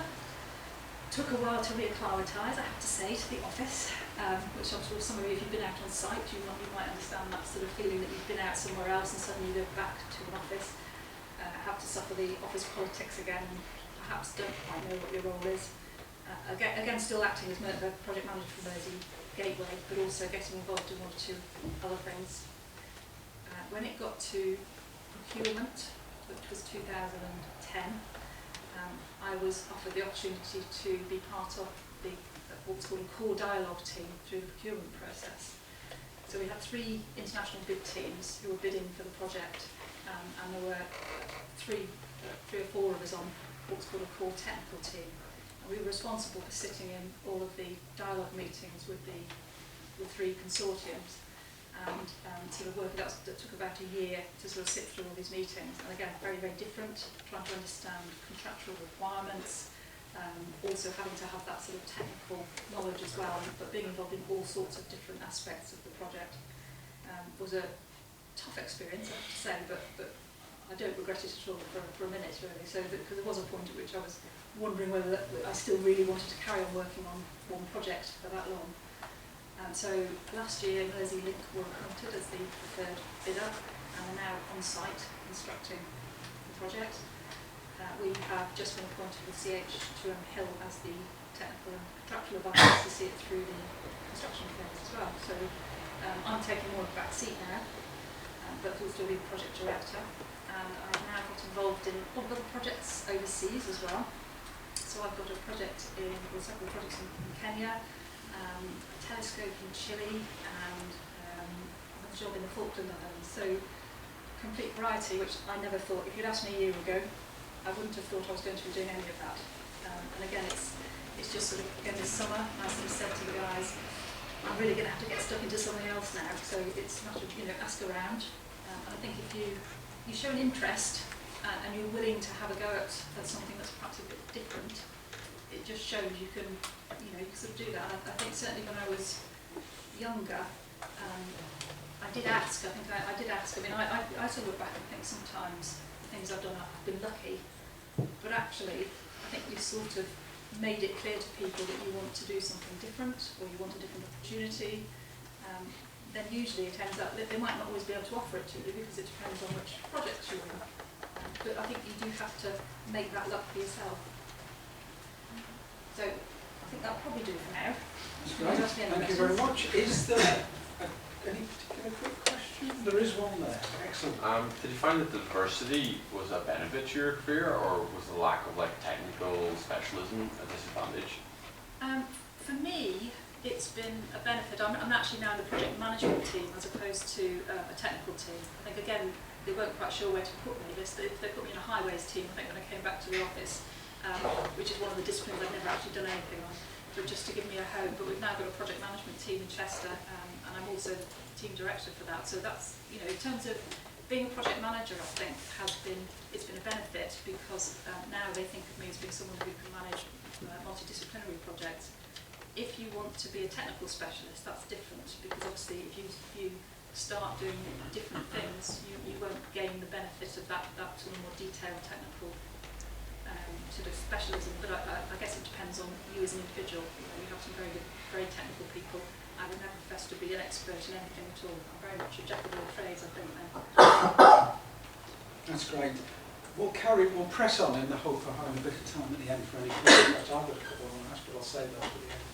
Speaker 5: Took a while to reacclimatise, I have to say, to the office, which I'm sure some of you, if you've been out on site, you might understand that sort of feeling that you've been out somewhere else and suddenly you go back to an office, have to suffer the office politics again, and perhaps don't quite know what your role is. Again, still acting as a project manager for Mersey Gateway, but also getting involved in one or two other things. When it got to procurement, which was 2010, I was offered the opportunity to be part of the what's called a core dialogue team through the procurement process. So we had 3 international bid teams who were bidding for the project, and there were three or four of us on what's called a core technical team. And we were responsible for sitting in all of the dialogue meetings with the 3 consortiums, and sort of work that took about a year to sort of sit through all these meetings. And again, very, very different, trying to understand contractual requirements, also having to have that sort of technical knowledge as well, but being involved in all sorts of different aspects of the project. Was a tough experience, I have to say, but I don't regret it at all for a minute, really. So because there was a point at which I was wondering whether I still really wanted to carry on working on one project for that long. So last year, Mersey Link were appointed as the preferred bidder and are now on site constructing the project. We have just been appointed with CH2M Hill as the technical and contractual advisors to see it through the construction phase as well. So I'm taking more of a back seat now, but will still be the project director. And I've now got involved in all other projects overseas as well. So I've got a project several projects in Kenya, a telescope in Chile, and a job in the Falkland Islands. So complete variety, which I never thought, if you'd asked me a year ago, I wouldn't have thought I was going to be doing any of that. And again, it's just sort of, again, this summer, I sort of said to the guys, I'm really going to have to get stuck into something else now. So it's not, ask around. And I think if you show an interest and you're willing to have a go at something that's perhaps a bit different, it just shows you can, you can sort of do that. I think certainly when I was younger, I did ask. I think I did ask. I mean, I sort of look back and think sometimes the things I've done, I've been lucky, but actually, I think you've sort of made it clear to people that you want to do something different or you want a different opportunity. Then usually it ends up that they might not always be able to offer it to you because it depends on which project you're in. But I think you do have to make that luck for yourself. So I think that'll probably do for now.
Speaker 2: That's great. Thank you very much. Is there any particular quick question? There is one there. Excellent.
Speaker 6: Did you find that the diversity was a benefit to your career, or was the lack of technical specialism a disadvantage?
Speaker 5: For me, it's been a benefit. I'm actually now in the project management team as opposed to a technical team. I think again, they weren't quite sure where to put me. They put me in a highways team, I think, when I came back to the office, which is one of the disciplines I've never actually done anything on, but just to give me a home. But we've now got a project management team in Chester, and I'm also team director for that. So that's, you know, in terms of being a project manager, I think it's been a benefit, because now they think of me as being someone who can manage multidisciplinary projects. If you want to be a technical specialist, that's different, because obviously if you start doing different things, you won't gain the benefit of that sort of more detailed technical sort of specialism. But I guess it depends on you as an individual. You know, you have some very good, very technical people. I would never profess to be an expert in anything at all. I'm very much a jack of all trades, I think, then.
Speaker 2: That's great. We'll press on in the hope of having a bit of time at the end for any questions. I've got a couple on that, but I'll save that for the end.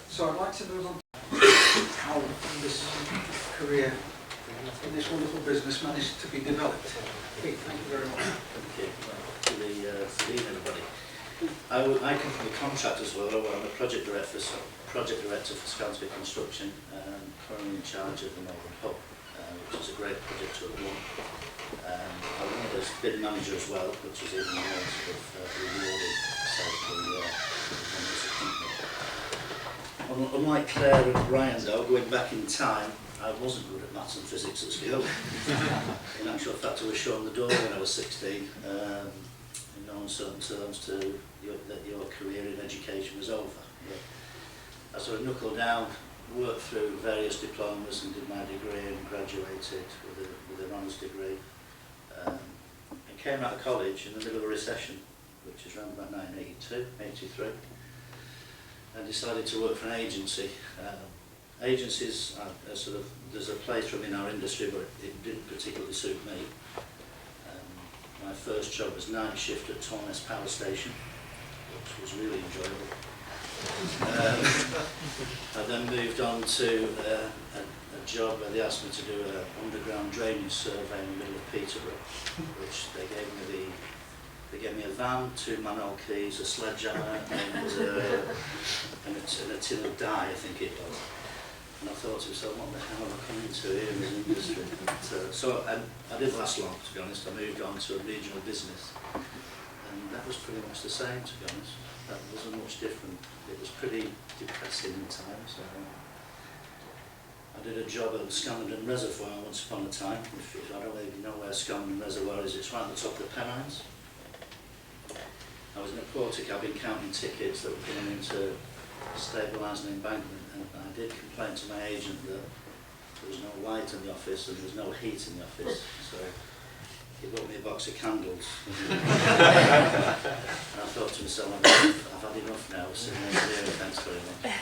Speaker 2: So I'd like to move on to how this career in this wonderful business managed to be developed. Pete, thank you very much.
Speaker 7: Thank you. Good evening, everybody. I come from the contractors world. I'm a project director for Skanska Construction, currently in charge of the Northern Hub, which is a great project to have won. I run as bid manager as well, which is even more sort of rewarding side of the company. Unlike Claire and Brian, though, going back in time, I wasn't good at maths and physics at school. In actual fact, I was shown the door when I was 16, in no uncertain terms, that your career in education was over. But I sort of knuckled down, worked through various diplomas and did my degree and graduated with an honours degree. And came out of college in the middle of a recession, which is around about 1982, 83. And decided to work for an agency. Agencies are sort of, there's a place for them in our industry, but it didn't particularly suit me. My first job was night shift at Torness Power Station, which was really enjoyable. I then moved on to a job where they asked me to do an underground drainage survey in the middle of Peterborough, which they gave me a van, 2 manual keys, a sledgehammer, and a tin of dye, I think it was. And I thought to myself, what the hell am I coming to here in this industry? But, so I didn't last long, to be honest. I moved on to a regional business, and that was pretty much the same, to be honest. That wasn't much different. It was pretty depressing in times. I did a job at Skanska Reservoir once upon a time. If I don't even know where Skanska Reservoir is, it's right at the top of the Pennines. I was in a porter cabin counting tickets that were coming into stabilising embankment, and I did complain to my agent that there was no light in the office and there was no heat in the office, so he bought me a box of candles. And I thought to myself, I've had enough now, sitting over here, thanks very much.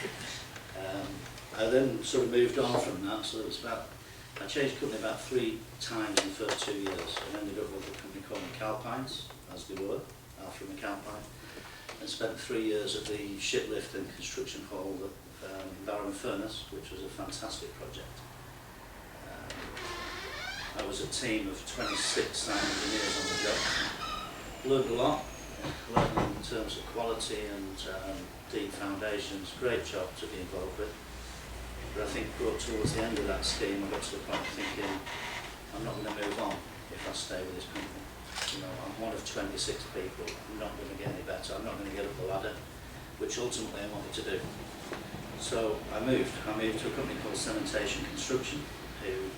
Speaker 7: I then sort of moved on from that, so it was I changed company about 3 times in the first 2 years. I ended up with a company called McAlpines, as they were, after McAlpine, and spent 3 years at the shiplift and construction hall at Barrow and Furnace, which was a fantastic project. I was a team of 26 sign engineers on the job. Learned a lot, learned in terms of quality and deep foundations. Great job to be involved with. But I think brought towards the end of that scheme, I got to the point of thinking, I'm not going to move on if I stay with this company. You know, I'm one of 26 people. I'm not going to get any better. I'm not going to get up the ladder, which ultimately I wanted to do. So I moved to a company called Cementation Construction, who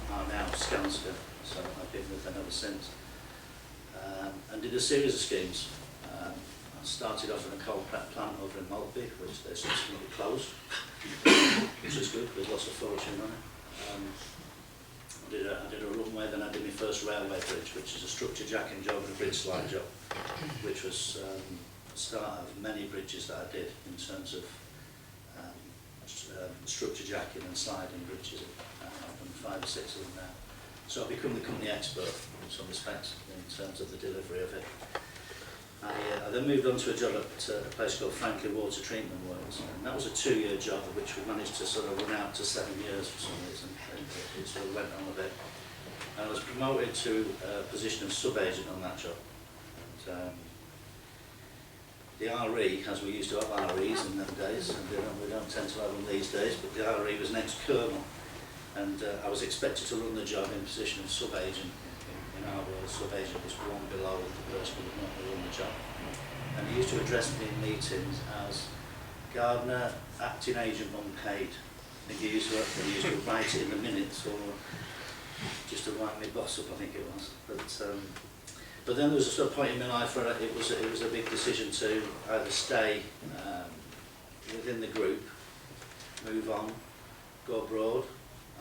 Speaker 7: are now Skanska, so I've been with them ever since, and did a series of schemes. I started off in a coal prep plant over in Maltby, which they subsequently closed, which was good, with lots of fortune on it. I did a runway, then I did my first railway bridge, which is a structure jacking job and a bridge slide job, which was the start of many bridges that I did in terms of structure jacking and sliding bridges. I've done 5 or 6 of them now. So I've become the company expert in some respects in terms of the delivery of it. I then moved on to a job at a place called Franklin Water Treatment Works, and that was a 2-year job, which we managed to sort of run out to 7 years for some reason. It sort of went on a bit. And I was promoted to a position of sub-agent on that job. And, the RE, as we used to have REs in them days, and we don't tend to have them these days, but the RE was next colonel. And I was expected to run the job in position of sub-agent. In our world, sub-agent was one below the person who would not run the job. And he used to address me in meetings as Gardner, acting agent unpaid. I think he used to write it in the minutes, or just to wind my boss up, I think it was. But then there was a sort of point in my life where it was a big decision to either stay within the group, move on, go abroad.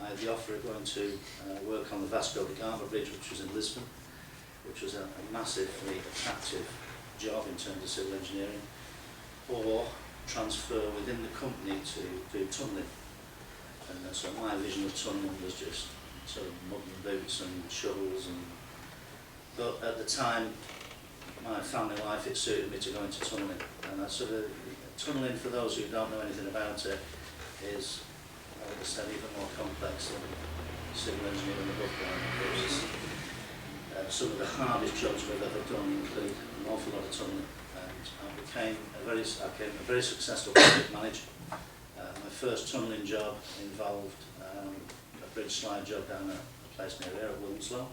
Speaker 7: I had the offer of going to work on the Vasco da Gama Bridge, which was in Lisbon, which was a massively attractive job in terms of civil engineering, or transfer within the company to do tunnelling. And so my vision of tunnelling was just sort of mud and boots and shovels. But at the time, my family life, it suited me to go into tunnelling. And that sort of, tunnelling, for those who don't know anything about it, is, I would have said, even more complex than civil engineering above ground. Some of the hardest jobs we've ever done include an awful lot of tunnelling. And I became a very successful project manager. My first tunnelling job involved a bridge slide job down a place near here at Wilmslow.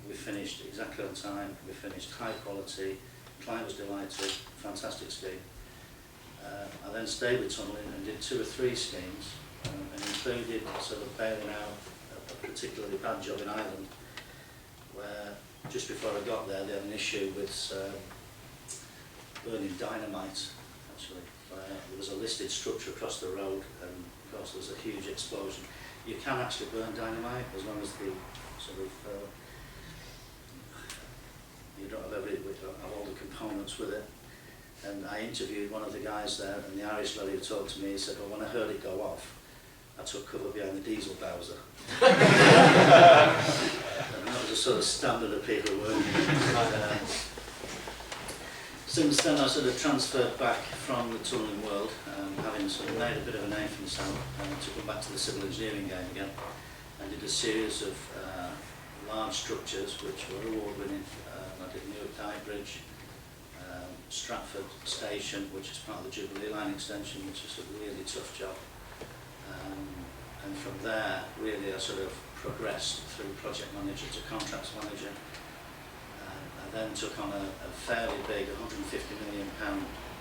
Speaker 7: We finished exactly on time, we finished high quality, client was delighted, fantastic scheme. I then stayed with tunnelling and did 2 or 3 schemes, and included sort of bailing out a particularly bad job in Ireland, where just before I got there they had an issue with burning dynamite, actually. There was a listed structure across the road, and of course there was a huge explosion. You can actually burn dynamite as long as the sort of you don't have all the components with it. And I interviewed one of the guys there, and the Irish lady who talked to me, he said, well, when I heard it go off, I took cover behind the diesel Bowser. And that was a sort of standard of people working. Since then I sort of transferred back from the tunnelling world, having sort of made a bit of a name for myself, to come back to the civil engineering game again. I did a series of large structures which were award-winning. I did Newark Dyke Bridge, Stratford Station, which is part of the Jubilee Line extension, which is a really tough job. And from there, really, I sort of progressed through project manager to contracts manager. I then took on a fairly big £150 million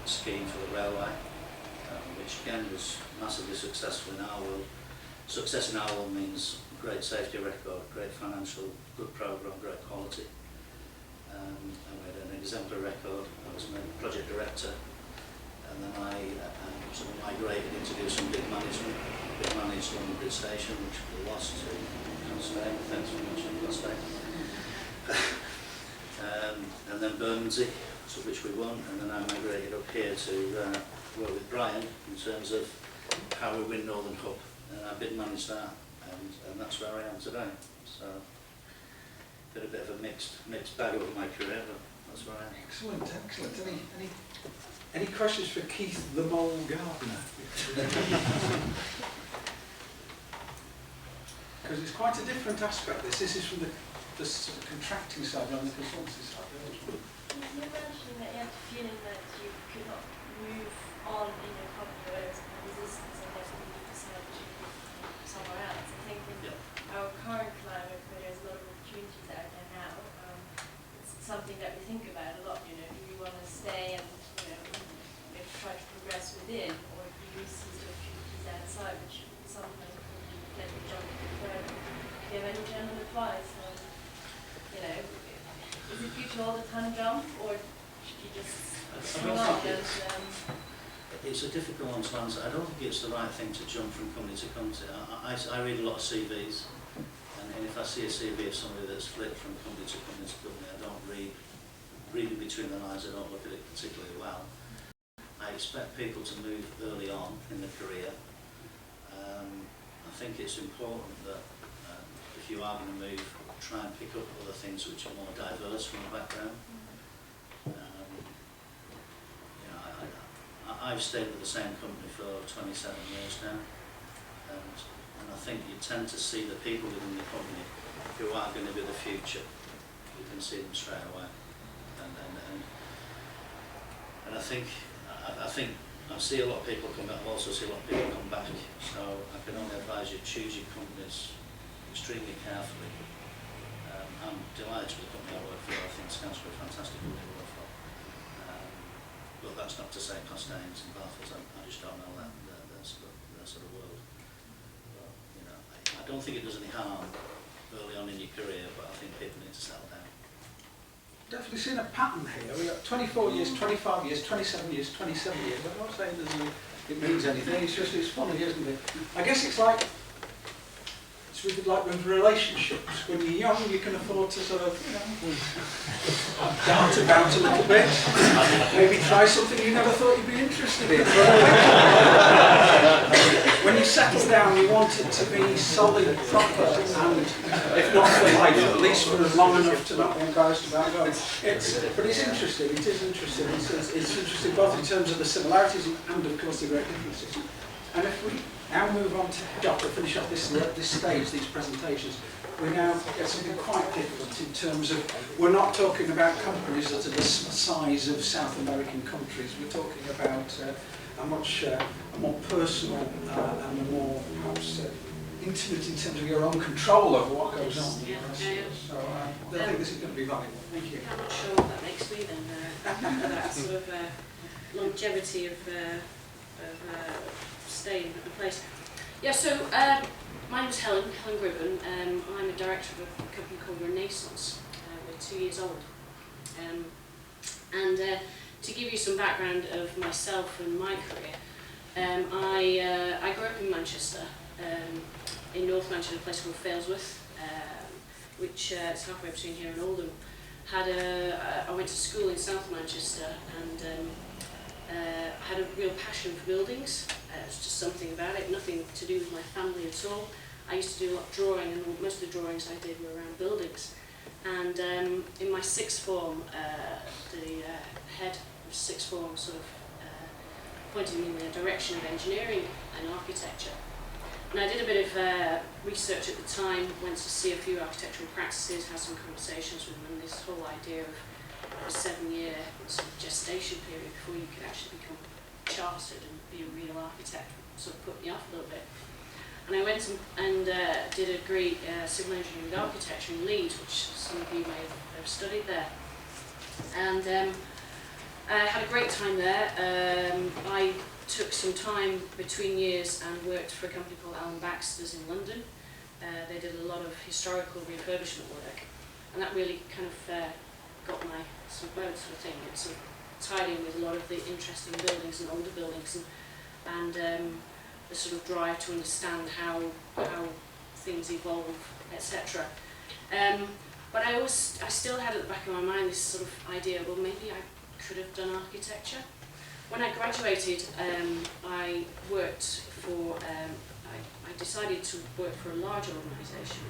Speaker 7: scheme for the railway, which again was massively successful in our world. Success in our world means great safety record, great financial, good programme, great quality. And we had an exemplary record. I was made project director, and then I sort of migrated into do some big management. Big managed Lambert Bridge Station, which we lost to Spain. Thanks very much, I've Spain. And then Bermondsey, so which we won, and then I migrated up here to work with Brian in terms of how we win Northern Hub, and I bid managed that, and that's where I am today. So been a bit of a mixed bag over my career, but that's where I am.
Speaker 2: Excellent, excellent. Any questions for Keith the Mole Gardner? Because it's quite a different aspect. This is from the sort of contracting side on the consultancy side.
Speaker 8: You mentioned that you had the feeling that you could not move on in your company, where there was resistance, and therefore you need to see an opportunity somewhere else. I think in our current climate, where there's a lot of opportunities out there now, it's something that we think about a lot. Do you want to stay and maybe try to progress within, or do you see the opportunities outside, which sometimes let you jump a bit further? Do you have any general advice on, is it good to all the time jump, or should you just swing on and
Speaker 7: It's a difficult one to answer. I don't think it's the right thing to jump from company to company. I read a lot of CVs, and if I see a CV of somebody that's flipped from company to company, I don't read it between the lines. I don't look at it particularly well. I expect people to move early on in their career. I think it's important that if you are going to move, try and pick up other things which are more diverse from the background. I've stayed with the same company for 27 years now, and I think you tend to see the people within the company who are going to be the future. You can see them straight away, and I think I see a lot of people come back, I also see a lot of people come back, so I can only advise you choose your companies extremely carefully. I'm delighted with the company I work for. I think Skanska are a fantastic company to work for. But that's not to say Costains and Bartels, I just don't know that sort of world. But, you know, I don't think it does any harm early on in your career, but I think people need to settle down.
Speaker 2: Definitely seen a pattern here. We've got 24 years, 25 years, 27 years, 27 years. I'm not saying it means anything, it's just, it's funny, isn't it? I guess it's like with relationships. When you're young, you can afford to sort of, you know, dart about a little bit. Maybe try something you never thought you'd be interested in. When you settle down, you want it to be solid, proper, and if not for life, at least for long enough to not be embarrassed about going. But it's interesting. It is interesting. It's interesting both in terms of the similarities and, of course, the great differences. And if we now move on to head up, to finish up this stage, these presentations, we now get something quite different in terms of, we're not talking about companies that are the size of South American countries. We're talking about a more personal and a more perhaps intimate in terms of your own control over what goes on.
Speaker 9: Yeah.
Speaker 2: So I think this is going to be valuable. Thank you.
Speaker 9: I'm not sure what that makes me then, that sort of longevity of staying at the place. Yeah, so my name is Helen Gribbon. I'm a director of a company called Renaissance. We're 2 years old. And to give you some background of myself and my career, I grew up in Manchester, in North Manchester, a place called Failsworth, which is halfway between here and Oldham. I went to school in South Manchester and had a real passion for buildings. It's just something about it, nothing to do with my family at all. I used to do a lot of drawing, and most of the drawings I did were around buildings. And in my sixth form, the head of sixth form sort of pointed me in the direction of engineering and architecture. And I did a bit of research at the time, went to see a few architectural practices, had some conversations with them, and this whole idea of a 7-year sort of gestation period before you could actually become chartered and be a real architect sort of put me off a little bit. And I went and did a degree civil engineering with architecture in Leeds, which some of you may have studied there. And I had a great time there. I took some time between years and worked for a company called IABSE in London. They did a lot of historical refurbishment work, and that really kind of got my sort of thing. It sort of tied in with a lot of the interesting buildings and older buildings, and the sort of drive to understand how things evolve, etc. But I still had at the back of my mind this sort of idea, well, maybe I could have done architecture. When I graduated, I worked for, I decided to work for a large organisation,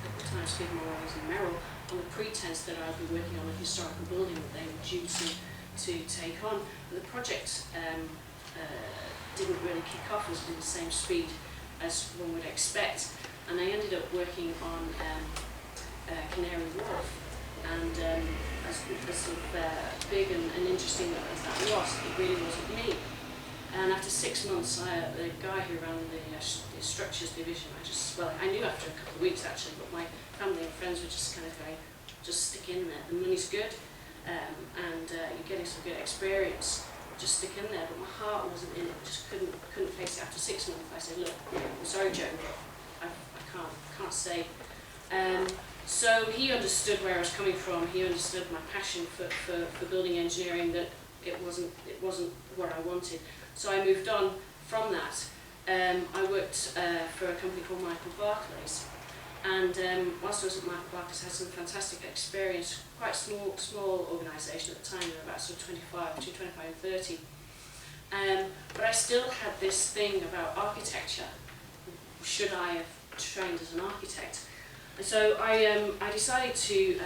Speaker 9: at the time Skidmore and Merrill, on the pretense that I'd be working on a historical building that they were due to take on. But the project didn't really kick off as in the same speed as one would expect, and I ended up working on Canary Wharf. And as sort of big and interesting as that was, it really wasn't me. And after 6 months, the guy who ran the structures division, I knew after a couple of weeks actually, but my family and friends were just kind of going, just stick in there, the money's good, and you're getting some good experience, just stick in there. But my heart wasn't in it, just couldn't face it. After 6 months, I said, look, I'm sorry, Joe, but I can't stay. So he understood where I was coming from. He understood my passion for building engineering, that it wasn't what I wanted. So I moved on from that. I worked for a company called Michael Barclays, and whilst I was at Michael Barclays, I had some fantastic experience. Quite a small organisation at the time. There were about sort of 25 and 30. But I still had this thing about architecture. Should I have trained as an architect? And so I decided to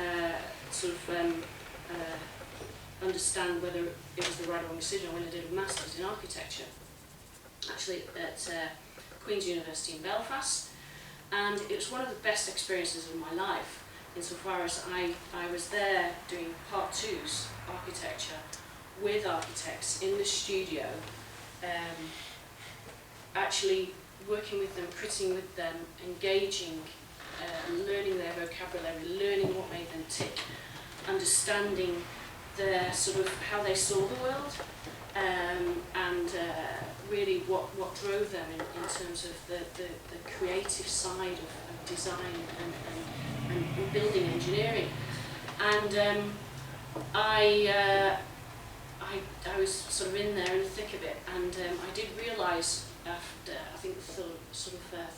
Speaker 9: understand whether it was the right or wrong decision when I did a master's in architecture, actually at Queen's University in Belfast. And it was one of the best experiences of my life, insofar as I was there doing part 2s, architecture, with architects in the studio, actually working with them, critting with them, engaging, learning their vocabulary, learning what made them tick, understanding their sort of how they saw the world, and really what drove them in terms of the creative side of design and building engineering. And I was sort of in there in the thick of it, and I did realise after, I think the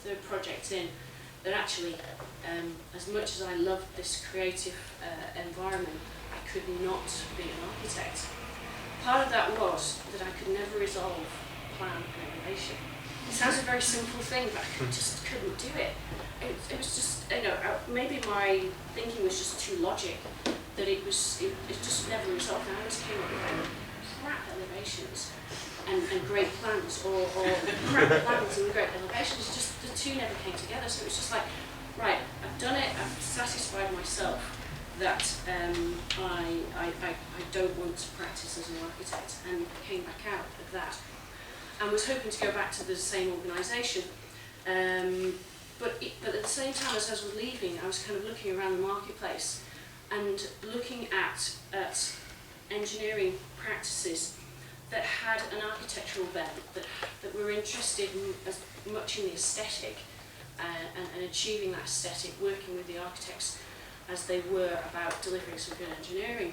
Speaker 9: third project in, that actually, as much as I loved this creative environment, I could not be an architect. Part of that was that I could never resolve plan and elevation. It sounds a very simple thing, but I just couldn't do it. It was just, maybe my thinking was just too logic, that it just never resolved. And I always came up with like crap elevations and great plans, or crap plans and great elevations. Just the two never came together. So it was just like, right, I've done it. I've satisfied myself that I don't want to practice as an architect, and came back out of that, and was hoping to go back to the same organisation. But at the same time as I was leaving, I was kind of looking around the marketplace and looking at engineering practices that had an architectural bent, that were interested as much in the aesthetic and achieving that aesthetic, working with the architects as they were about delivering some good engineering.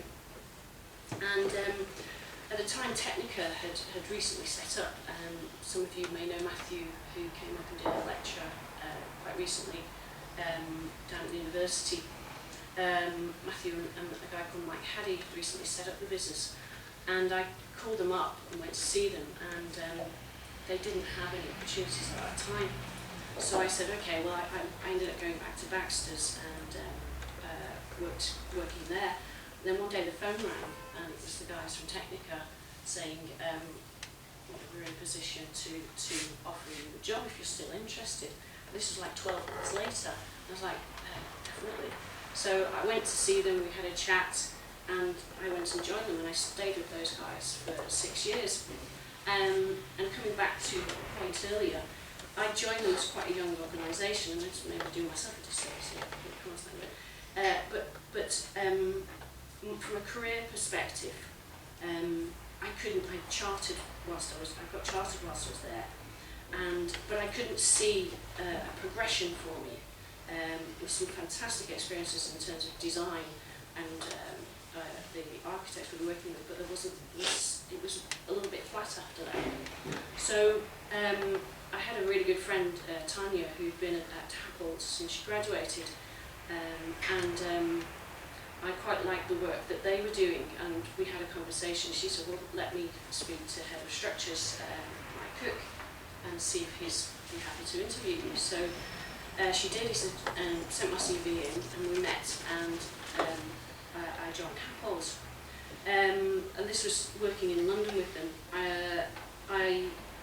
Speaker 9: And at the time, Technica had recently set up, some of you may know Matthew, who came up and did a lecture quite recently down at the university. Matthew and a guy called Mike Haddy recently set up the business, and I called them up and went to see them, and they didn't have any opportunities at that time. So I said, okay, well, I ended up going back to Baxter's and working there. And then one day the phone rang, and it was the guys from Technica saying, we're in a position to offer you a job if you're still interested. And this was like 12 months later. I was like, definitely. So I went to see them, we had a chat, and I went and joined them, and I stayed with those guys for 6 years. And coming back to the point earlier, I joined them as quite a young organisation, and I just maybe do myself a disservice here, but from a career perspective, I got chartered whilst I was there, but I couldn't see a progression for me. With some fantastic experiences in terms of design and the architects we were working with, but it was a little bit flat after that. So I had a really good friend, Tanya, who'd been at Apple since she graduated, and I quite liked the work that they were doing, and we had a conversation. She said, well, let me speak to Head of Structures, Mike Cook, and see if he's happy to interview you. So she did. He said, sent my CV in, and we met, and I joined Happol's. And this was working in London with them.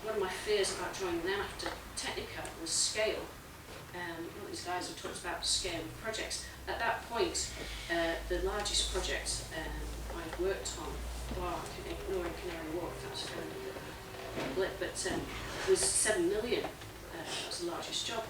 Speaker 9: One of my fears about joining them after Technica was scale. All these guys have talked about scale of projects. At that point, the largest project I'd worked on, ignoring Canary Wharf, that's kind of a blip, but was 7 million. That was the largest job.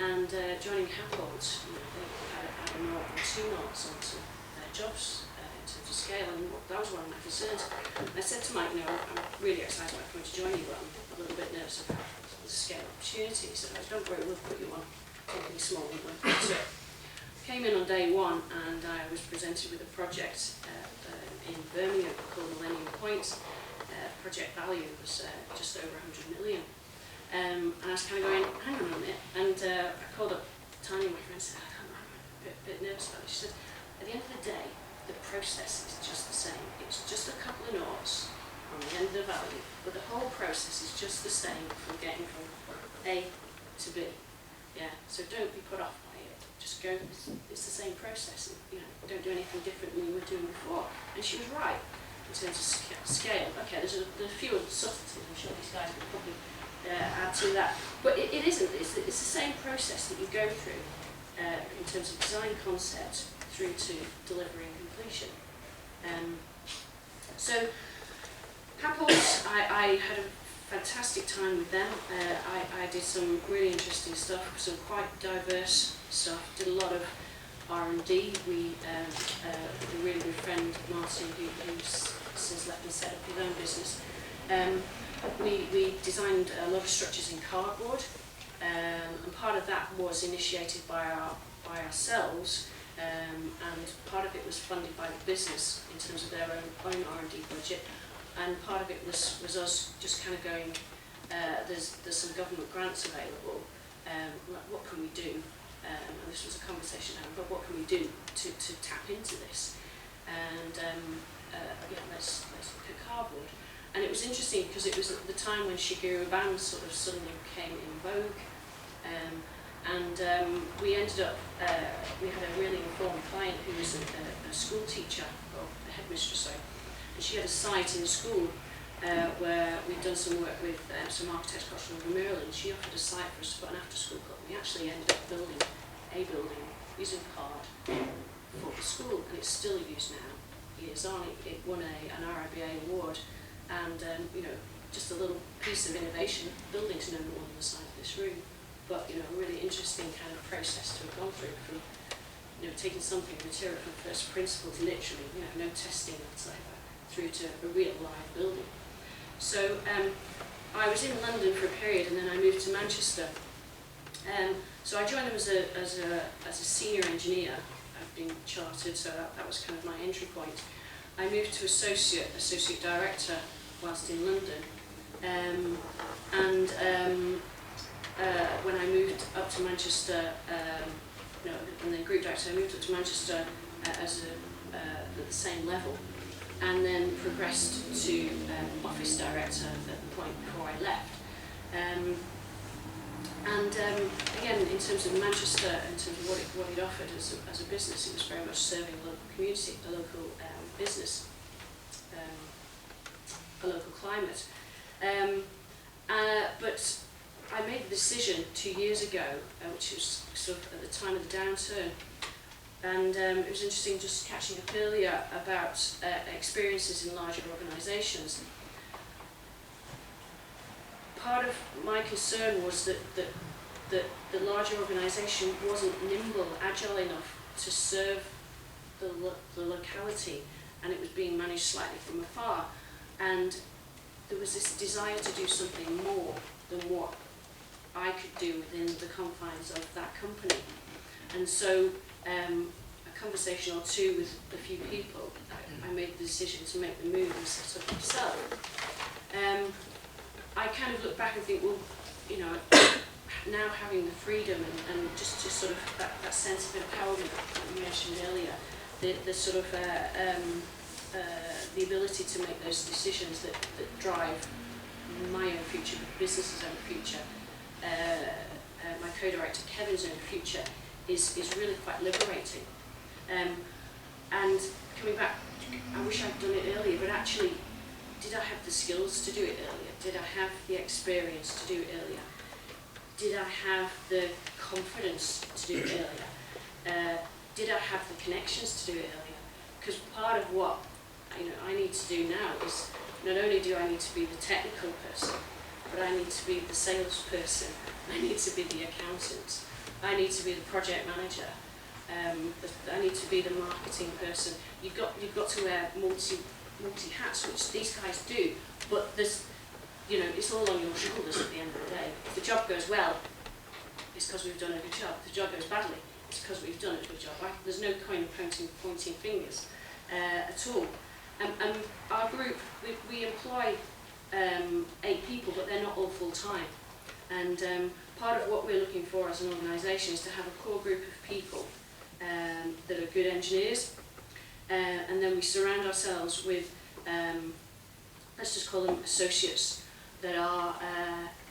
Speaker 9: And joining Happol's, they had a knot and 2 knots onto their jobs in terms of scale, and that was one of my concerns. I said to Mike, I'm really excited about coming to join you, but I'm a little bit nervous about the scale opportunity. He said, don't worry, we'll put you on something small and work it up. Came in on day one, and I was presented with a project in Birmingham called Millennium Point. Project value was just over 100 million. And I was kind of going, hang on a minute, and I called up Tanya, my friend, and said, I'm a bit nervous about it. She said, at the end of the day, the process is just the same. It's just a couple of noughts on the end of the value, but the whole process is just the same from getting from A to B. Yeah, so don't be put off by it. Just go, it's the same process. Don't do anything different than you were doing before. And she was right in terms of scale. Okay, there's a few other subtleties. I'm sure these guys will probably add to that. But it isn't. It's the same process that you go through in terms of design concept through to delivery and completion. So Happol's, I had a fantastic time with them. I did some really interesting stuff, some quite diverse stuff. Did a lot of R&D. We a really good friend, Martin, who's since left and set up his own business. We designed a lot of structures in cardboard, and part of that was initiated by ourselves, and part of it was funded by the business in terms of their own R&D budget, and part of it was us just kind of going, there's some government grants available, like, what can we do? And this was a conversation, but what can we do to tap into this? And yeah, let's look at cardboard. And it was interesting because it was at the time when Shigeru Ban sort of suddenly became in vogue. We ended up, we had a really informed client who was a school teacher, or a headmistress, sorry. And she had a site in the school where we'd done some work with some architects across from Maryland. She offered a site for us to put an after-school club. We actually ended up building a building using card for the school, and it's still used now. Years on, it won an RIBA award, and you know, just a little piece of innovation. Building's no more than the size of this room, but you know, a really interesting kind of process to have gone through, from you know, taking something material from first principles, literally, you know, no testing whatsoever, through to a real live building. So I was in London for a period, and then I moved to Manchester. So I joined them as a senior engineer. I've been chartered, so that was kind of my entry point. I moved to associate director whilst in London, when I moved up to Manchester, and then group director, I moved up to Manchester at the same level, and then progressed to office director at the point before I left. Again, in terms of Manchester, in terms of what it offered as a business, it was very much serving a local community, a local business, a local climate. But I made the decision 2 years ago, which was sort of at the time of the downturn, and it was interesting just catching up earlier about experiences in larger organisations. Part of my concern was that the larger organisation wasn't nimble, agile enough to serve the locality, and it was being managed slightly from afar. And there was this desire to do something more than what I could do within the confines of that company. And so a conversation or two with a few people, I made the decision to make the move and set up myself. I kind of look back and think, well, you know, now having the freedom and just sort of that sense of empowerment that you mentioned earlier, the sort of the ability to make those decisions that drive my own future, the business's own future, my co-director Kevin's own future, is really quite liberating. And coming back, I wish I'd done it earlier, but actually, did I have the skills to do it earlier? Did I have the experience to do it earlier? Did I have the confidence to do it earlier? Did I have the connections to do it earlier? Because part of what I need to do now is, not only do I need to be the technical person, but I need to be the salesperson, I need to be the accountant, I need to be the project manager, I need to be the marketing person. You've got to wear multi hats, which these guys do, but there's, it's all on your shoulders at the end of the day. If the job goes well, it's because we've done a good job. If the job goes badly, it's because we've done a good job. There's no kind of pointing fingers at all. And our group, we employ 8 people, but they're not all full-time. And part of what we're looking for as an organisation is to have a core group of people that are good engineers, and then we surround ourselves with, let's just call them associates, that are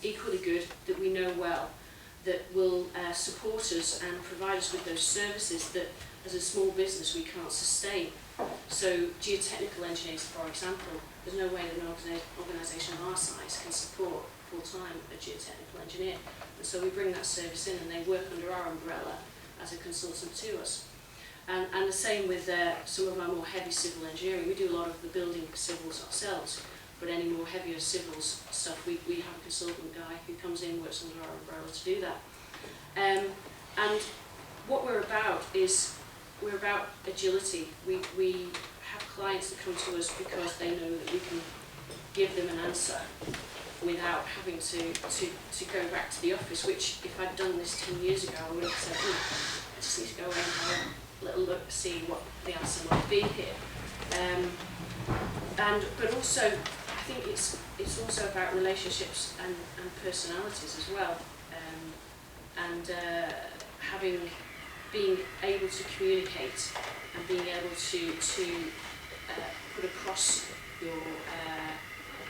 Speaker 9: equally good, that we know well, that will support us and provide us with those services that as a small business we can't sustain. So geotechnical engineers, for example, there's no way that an organisation of our size can support full-time a geotechnical engineer. And so we bring that service in, and they work under our umbrella as a consultant to us. And the same with some of our more heavy civil engineering. We do a lot of the building civils ourselves, but any more heavier civils stuff, we have a consultant guy who comes in, works under our umbrella to do that. And what we're about is, we're about agility. We have clients that come to us because they know that we can give them an answer without having to go back to the office, which if I'd done this 10 years ago, I would have said, I just need to go away and have a little look to see what the answer might be here. But also, I think it's also about relationships and personalities as well, being able to communicate and being able to put across your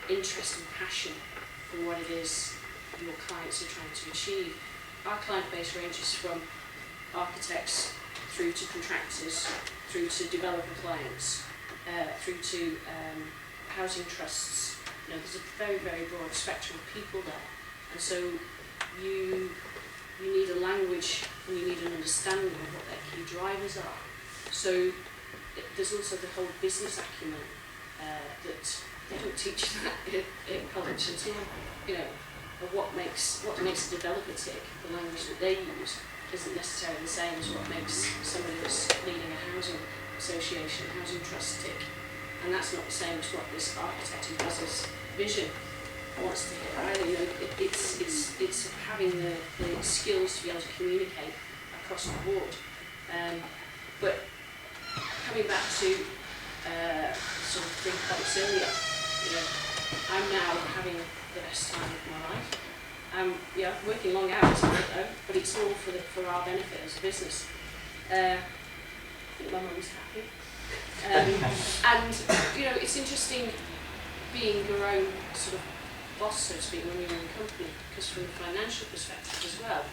Speaker 9: interest and passion for what it is your clients are trying to achieve. Our client base ranges from architects through to contractors, through to developer clients, through to housing trusts. You know, there's a very, very broad spectrum of people there, and so you need a language and you need an understanding of what their key drivers are. So there's also the whole business acumen that they don't teach that in college until, you know, what makes a developer tick. The language that they use isn't necessarily the same as what makes somebody that's leading a housing association, housing trust tick. And that's not the same as what this architect who has his vision wants to hit. Either, you know, it's having the skills to be able to communicate across the board. But coming back to sort of 3 points earlier, you know, I'm now having the best time of my life. I'm working long hours, but it's all for our benefit as a business. I think my mum's happy. And you know, it's interesting being your own sort of boss, so to speak, when you're in a company, because from a financial perspective as well,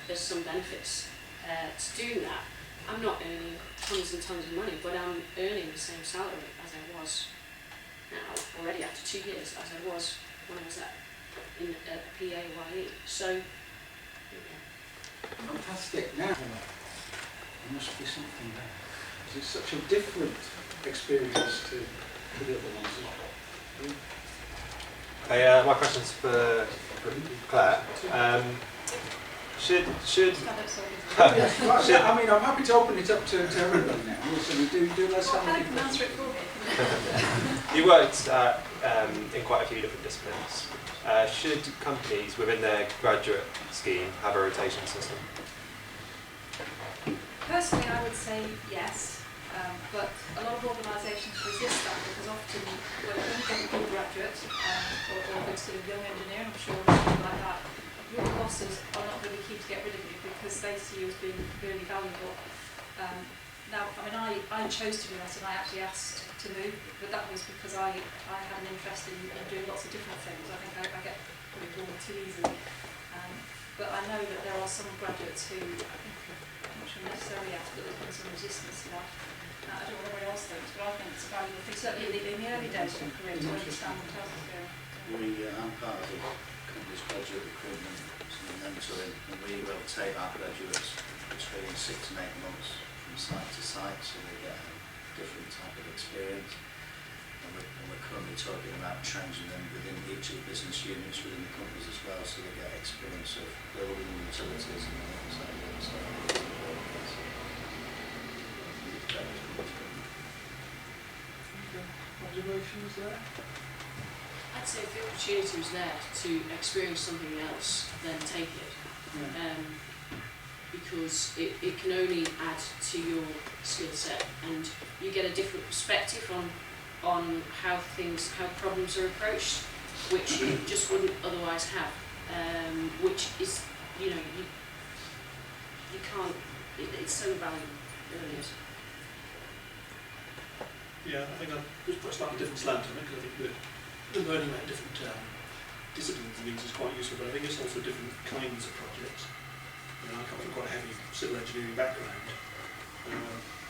Speaker 9: there's some benefits to doing that. I'm not earning tons and tons of money, but I'm earning the same salary as I was now already after 2 years as I was when I was at PAYE. So,
Speaker 2: fantastic. Now, there must be something there. It's such a different experience to the other ones.
Speaker 4: My question's for Claire. Should
Speaker 2: I mean, I'm happy to open it up to everybody now. So we do let's have
Speaker 5: I can answer it for me.
Speaker 4: You worked in quite a few different disciplines. Should companies within their graduate scheme have a rotation system?
Speaker 5: Personally, I would say yes, but a lot of organisations resist that because often when you get a good graduate or a good sort of young engineer, I'm sure something like that, your bosses are not really keen to get rid of you because they see you as being really valuable. Now, I mean, I chose to do that and I actually asked to move, but that was because I had an interest in doing lots of different things. I think I get pretty bored too easily. But I know that there are some graduates who, I'm not sure necessarily asked, but there's been some resistance to that. I don't know what everybody else thinks, but I think it's a valuable thing, certainly in the early days of a career, to understand what else is going on.
Speaker 7: I'm part of the company's graduate recruitment and mentoring, and we rotate our graduates between 6 and 8 months from site to site, so they get a different type of experience. And we're currently talking about changing them within each of the business units within the companies as well, so they get experience of building utilities and all that sort of stuff.
Speaker 2: Observations there?
Speaker 9: I'd say if the opportunity was there to experience something else, then take it. Because it can only add to your skill set, and you get a different perspective on how problems are approached, which you just wouldn't otherwise have. Which is, you know, you can't. It's so valuable. It really is.
Speaker 3: Yeah, I think I've put a slightly different slant on it, because I think the learning about different disciplines and things is quite useful, but I think it's also different kinds of projects. You know, I come from quite a heavy civil engineering background,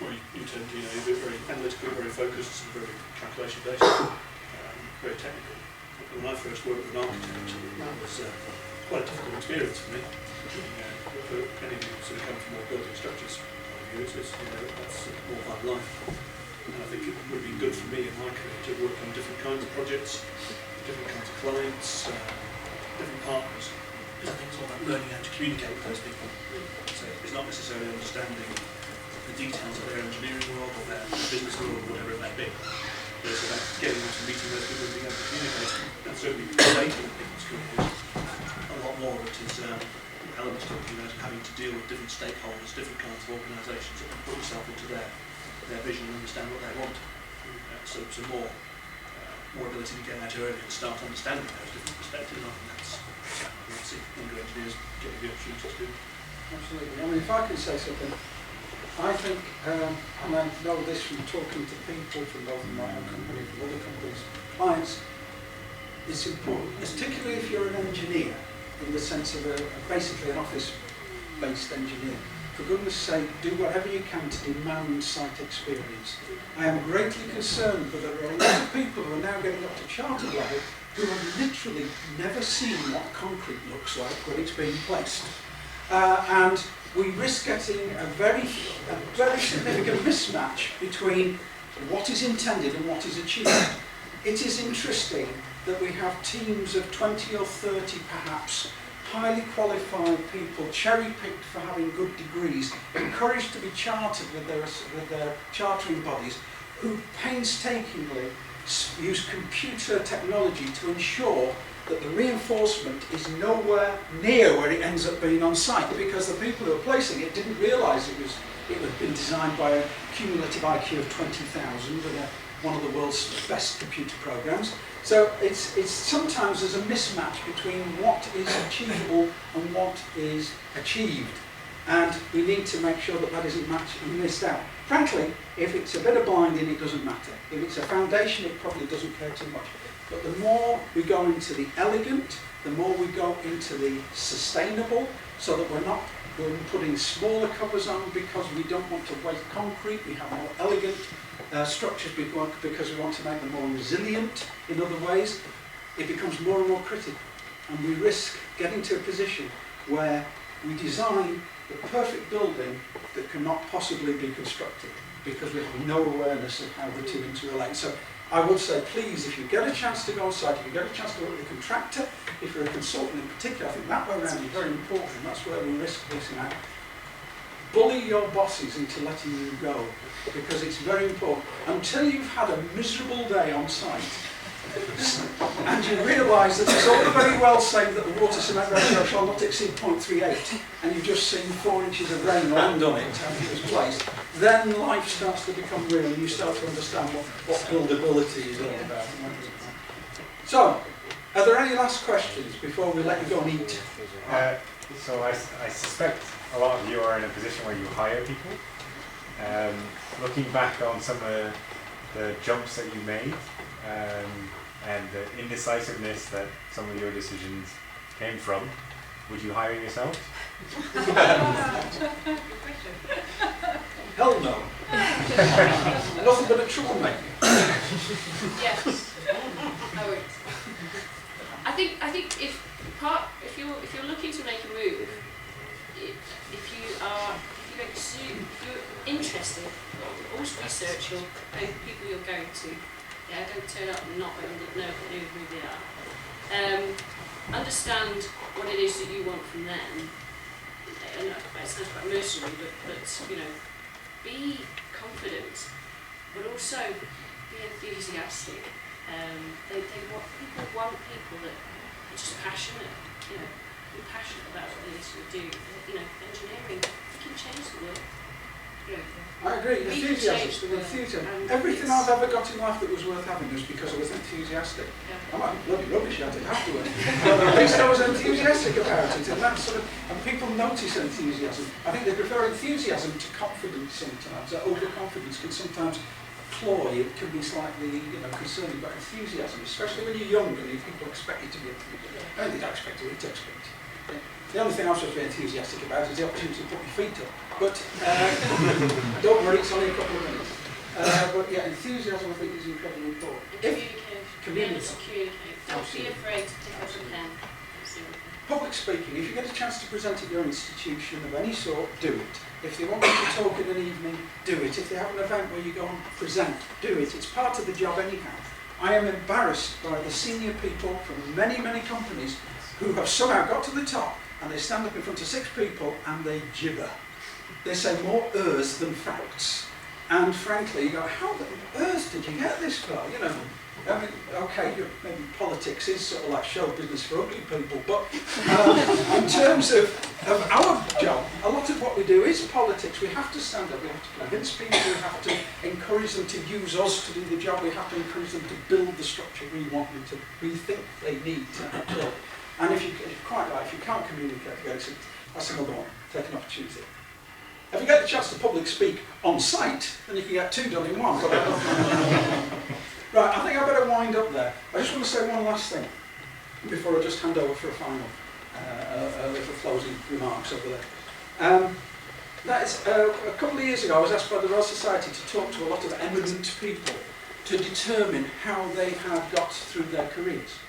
Speaker 3: where you tend to, you know, be very analytical, very focused, and very calculation-based, very technical. But when I first worked with an architect, that was quite a difficult experience for me. For any of you who sort of come from more building structures point of view, it's, you know, that's more fun life. And I think it would be good for me in my career to work on different kinds of projects, different kinds of clients, different partners. Because I think it's all about learning how to communicate with those people. So it's not necessarily understanding the details of their engineering world or their business world or whatever it may be. But it's about getting into meeting those people and being able to communicate. And certainly later in people's careers, a lot more of it is Helen was talking about having to deal with different stakeholders, different kinds of organisations, and put yourself into their vision and understand what they want. So more ability to get out early and start understanding those different perspectives. I think that's what I see younger engineers getting the opportunity to do.
Speaker 2: Absolutely. I mean, if I can say something, I think, and I know this from talking to people from both my own company, from other companies, clients, it's important, particularly if you're an engineer, in the sense of basically an office-based engineer. For goodness sake, do whatever you can to demand site experience. I am greatly concerned that there are a lot of people who are now getting up to chartered level who have literally never seen what concrete looks like when it's being placed. And we risk getting a very significant mismatch between what is intended and what is achieved. It is interesting that we have teams of 20 or 30 perhaps highly qualified people, cherry-picked for having good degrees, encouraged to be chartered with their chartering bodies, who painstakingly use computer technology to ensure that the reinforcement is nowhere near where it ends up being on site, because the people who are placing it didn't realise it had been designed by a cumulative IQ of 20,000 with one of the world's best computer programs. So it's sometimes there's a mismatch between what is achievable and what is achieved, and we need to make sure that that isn't missed out. Frankly, if it's a bit of blinding, it doesn't matter. If it's a foundation, it probably doesn't care too much. But the more we go into the elegant, the more we go into the sustainable, so that we're putting smaller covers on because we don't want to waste concrete. We have more elegant structures because we want to make them more resilient in other ways. It becomes more and more critical, and we risk getting to a position where we design the perfect building that cannot possibly be constructed because we have no awareness of how the two interrelate. So I would say, please, if you get a chance to go on site, if you get a chance to work with a contractor, if you're a consultant in particular, I think that way around is very important. That's where we risk missing out. Bully your bosses into letting you go, because it's very important. Until you've had a miserable day on site, and you realise that it's all very well saying that the water cement ratio shall not exceed 0.38, and you've just seen 4 inches of rain land on it after it was placed, then life starts to become real, and you start to understand what buildability is all about. So, are there any last questions before we let you go and eat?
Speaker 10: So I suspect a lot of you are in a position where you hire people. Looking back on some of the jumps that you made, and the indecisiveness that some of your decisions came from, would you hire yourself?
Speaker 2: Hell no. Nothing but a troublemaker.
Speaker 9: Yes, I would. I think if you're looking to make a move, if you're interested, always research the people you're going to. Yeah, don't turn up and not know who they are. Understand what it is that you want from them. And it sounds quite mercenary, but you know, be confident, but also be enthusiastic. People want people that are just passionate. You know, be passionate about what it is you do. You know, engineering, you can change the world. You know,
Speaker 2: I agree, enthusiasm. Everything I've ever got in life that was worth having was because I was enthusiastic.
Speaker 9: Yeah.
Speaker 2: I might be bloody rubbish at it afterwards, but at least I was enthusiastic about it, and that and people notice enthusiasm. I think they prefer enthusiasm to confidence sometimes. That overconfidence can sometimes cloy, it can be slightly concerning, but enthusiasm, especially when you're young and people expect you to be enthusiastic. I don't think I expect you to expect. The only thing I'm supposed to be enthusiastic about is the opportunity to put your feet up. But don't worry, it's only a couple of minutes. But yeah, enthusiasm I think is incredibly important.
Speaker 9: And communicate. Be able to communicate. Don't be afraid to pick up a pen.
Speaker 2: public speaking, if you get a chance to present at your institution of any sort, do it. If they want you to talk in an evening, do it. If they have an event where you go and present, do it. It's part of the job anyhow. I am embarrassed by the senior people from many, many companies who have somehow got to the top and they stand up in front of 6 people and they gibber. They say more ers than facts. And frankly, you go, how the earth did you get this far? You know, I mean, okay, maybe politics is sort of like show business for ugly people, but in terms of our job, a lot of what we do is politics. We have to stand up, we have to convince people, we have to encourage them to use us to do the job, we have to encourage them to build the structure we want them to, we think they need to build. And if you're quite right, if you can't communicate, that's another one, take an opportunity. If you get the chance to public speak on site, then you can get 2 done in 1. Right, I think I better wind up there. I just want to say one last thing before I just hand over for a final, little closing remarks over there. That is, a couple of years ago I was asked by the Royal Society to talk to a lot of eminent people to determine how they had got through their careers.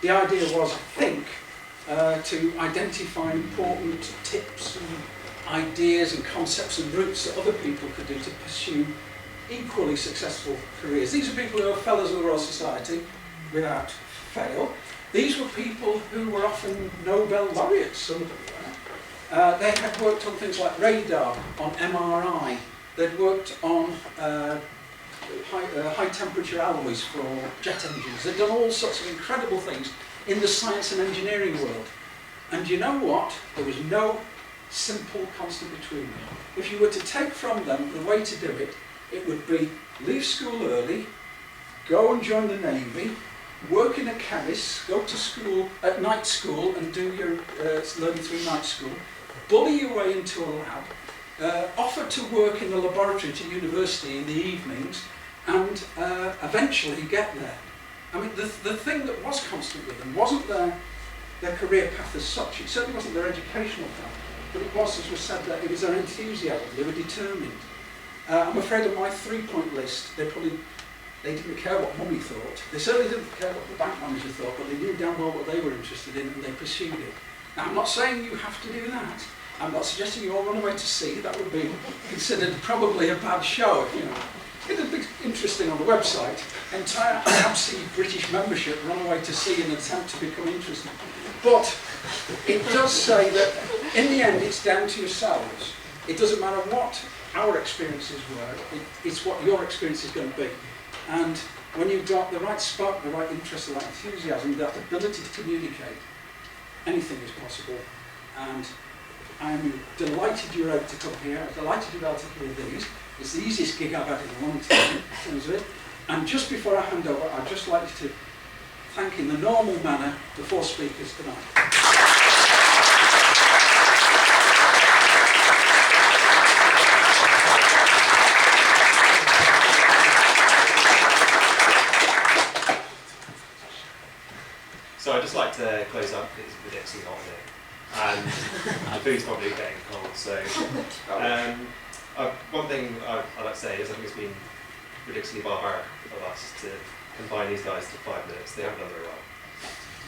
Speaker 2: The idea was, I think, to identify important tips and ideas and concepts and routes that other people could do to pursue equally successful careers. These are people who are fellows of the Royal Society without fail. These were people who were often Nobel laureates, some of them were. They had worked on things like radar, on MRI. They'd worked on high temperature alloys for jet engines. They'd done all sorts of incredible things in the science and engineering world. And you know what? There was no simple constant between them. If you were to take from them the way to do it, it would be leave school early, go and join the Navy, work in a chemist, go to school, at night school and do your learning through night school, bully your way into a lab, offer to work in the laboratory at university in the evenings, and eventually get there. I mean, the thing that was constant with them wasn't their career path as such. It certainly wasn't their educational path, but it was, as was said, that it was their enthusiasm. They were determined. I'm afraid on my 3-point list, they didn't care what mummy thought. They certainly didn't care what the bank manager thought, but they knew damn well what they were interested in and they pursued it. Now, I'm not saying you have to do that. I'm not suggesting you all run away to sea. That would be considered probably a bad show. You know, it would be interesting on the website. Entire IABSE British membership run away to sea in an attempt to become interesting. But it does say that in the end, it's down to yourselves. It doesn't matter what our experiences were, it's what your experience is going to be. And when you've got the right spark, the right interest, the right enthusiasm, that ability to communicate, anything is possible. And I'm delighted you're able to come here. I'm delighted you're able to hear these. It's the easiest gig I've had in a long time in terms of it. And just before I hand over, I'd just like to thank in the normal manner the 4 speakers tonight.
Speaker 4: So I'd just like to close up, it's ridiculously hot here, and the food's probably getting cold, so one thing I'd like to say is I think it's been ridiculously barbaric of us to confine these guys to 5 minutes. They haven't done very well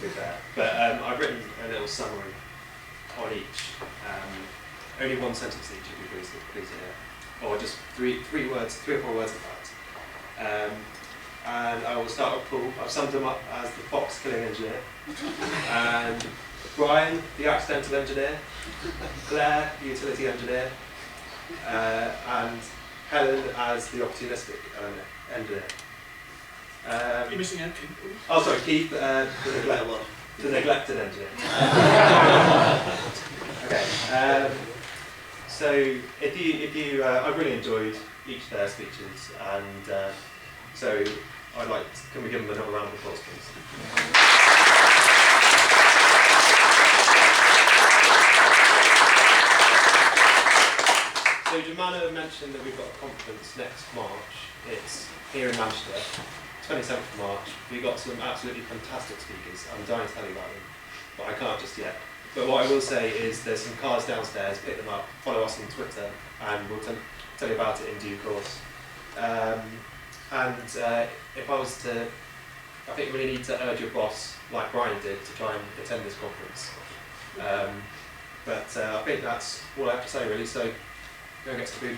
Speaker 4: with that. But I've written a little summary on each, only 1 sentence each if you please hear, or just 3 or 4 words of that. And I will start with Paul. I've summed him up as the fox killing engineer. And Brian, the accidental engineer. Claire, the utility engineer. And Helen as the opportunistic engineer.
Speaker 3: You're missing out, Keith.
Speaker 4: Oh, sorry, Keith, the neglected engineer. Okay. So if you I've really enjoyed each of their speeches, and so I'd like to, can we give them a little round of applause, please? So Jemana mentioned that we've got a conference next March. It's here in Manchester, 27th of March. We've got some absolutely fantastic speakers. I'm dying to tell you about them, but I can't just yet. But what I will say is there's some cars downstairs, pick them up, follow us on Twitter, and we'll tell you about it in due course. If I was to, I think we really need to urge your boss, like Brian did, to try and attend this conference. But I think that's all I have to say really, so go and get some food.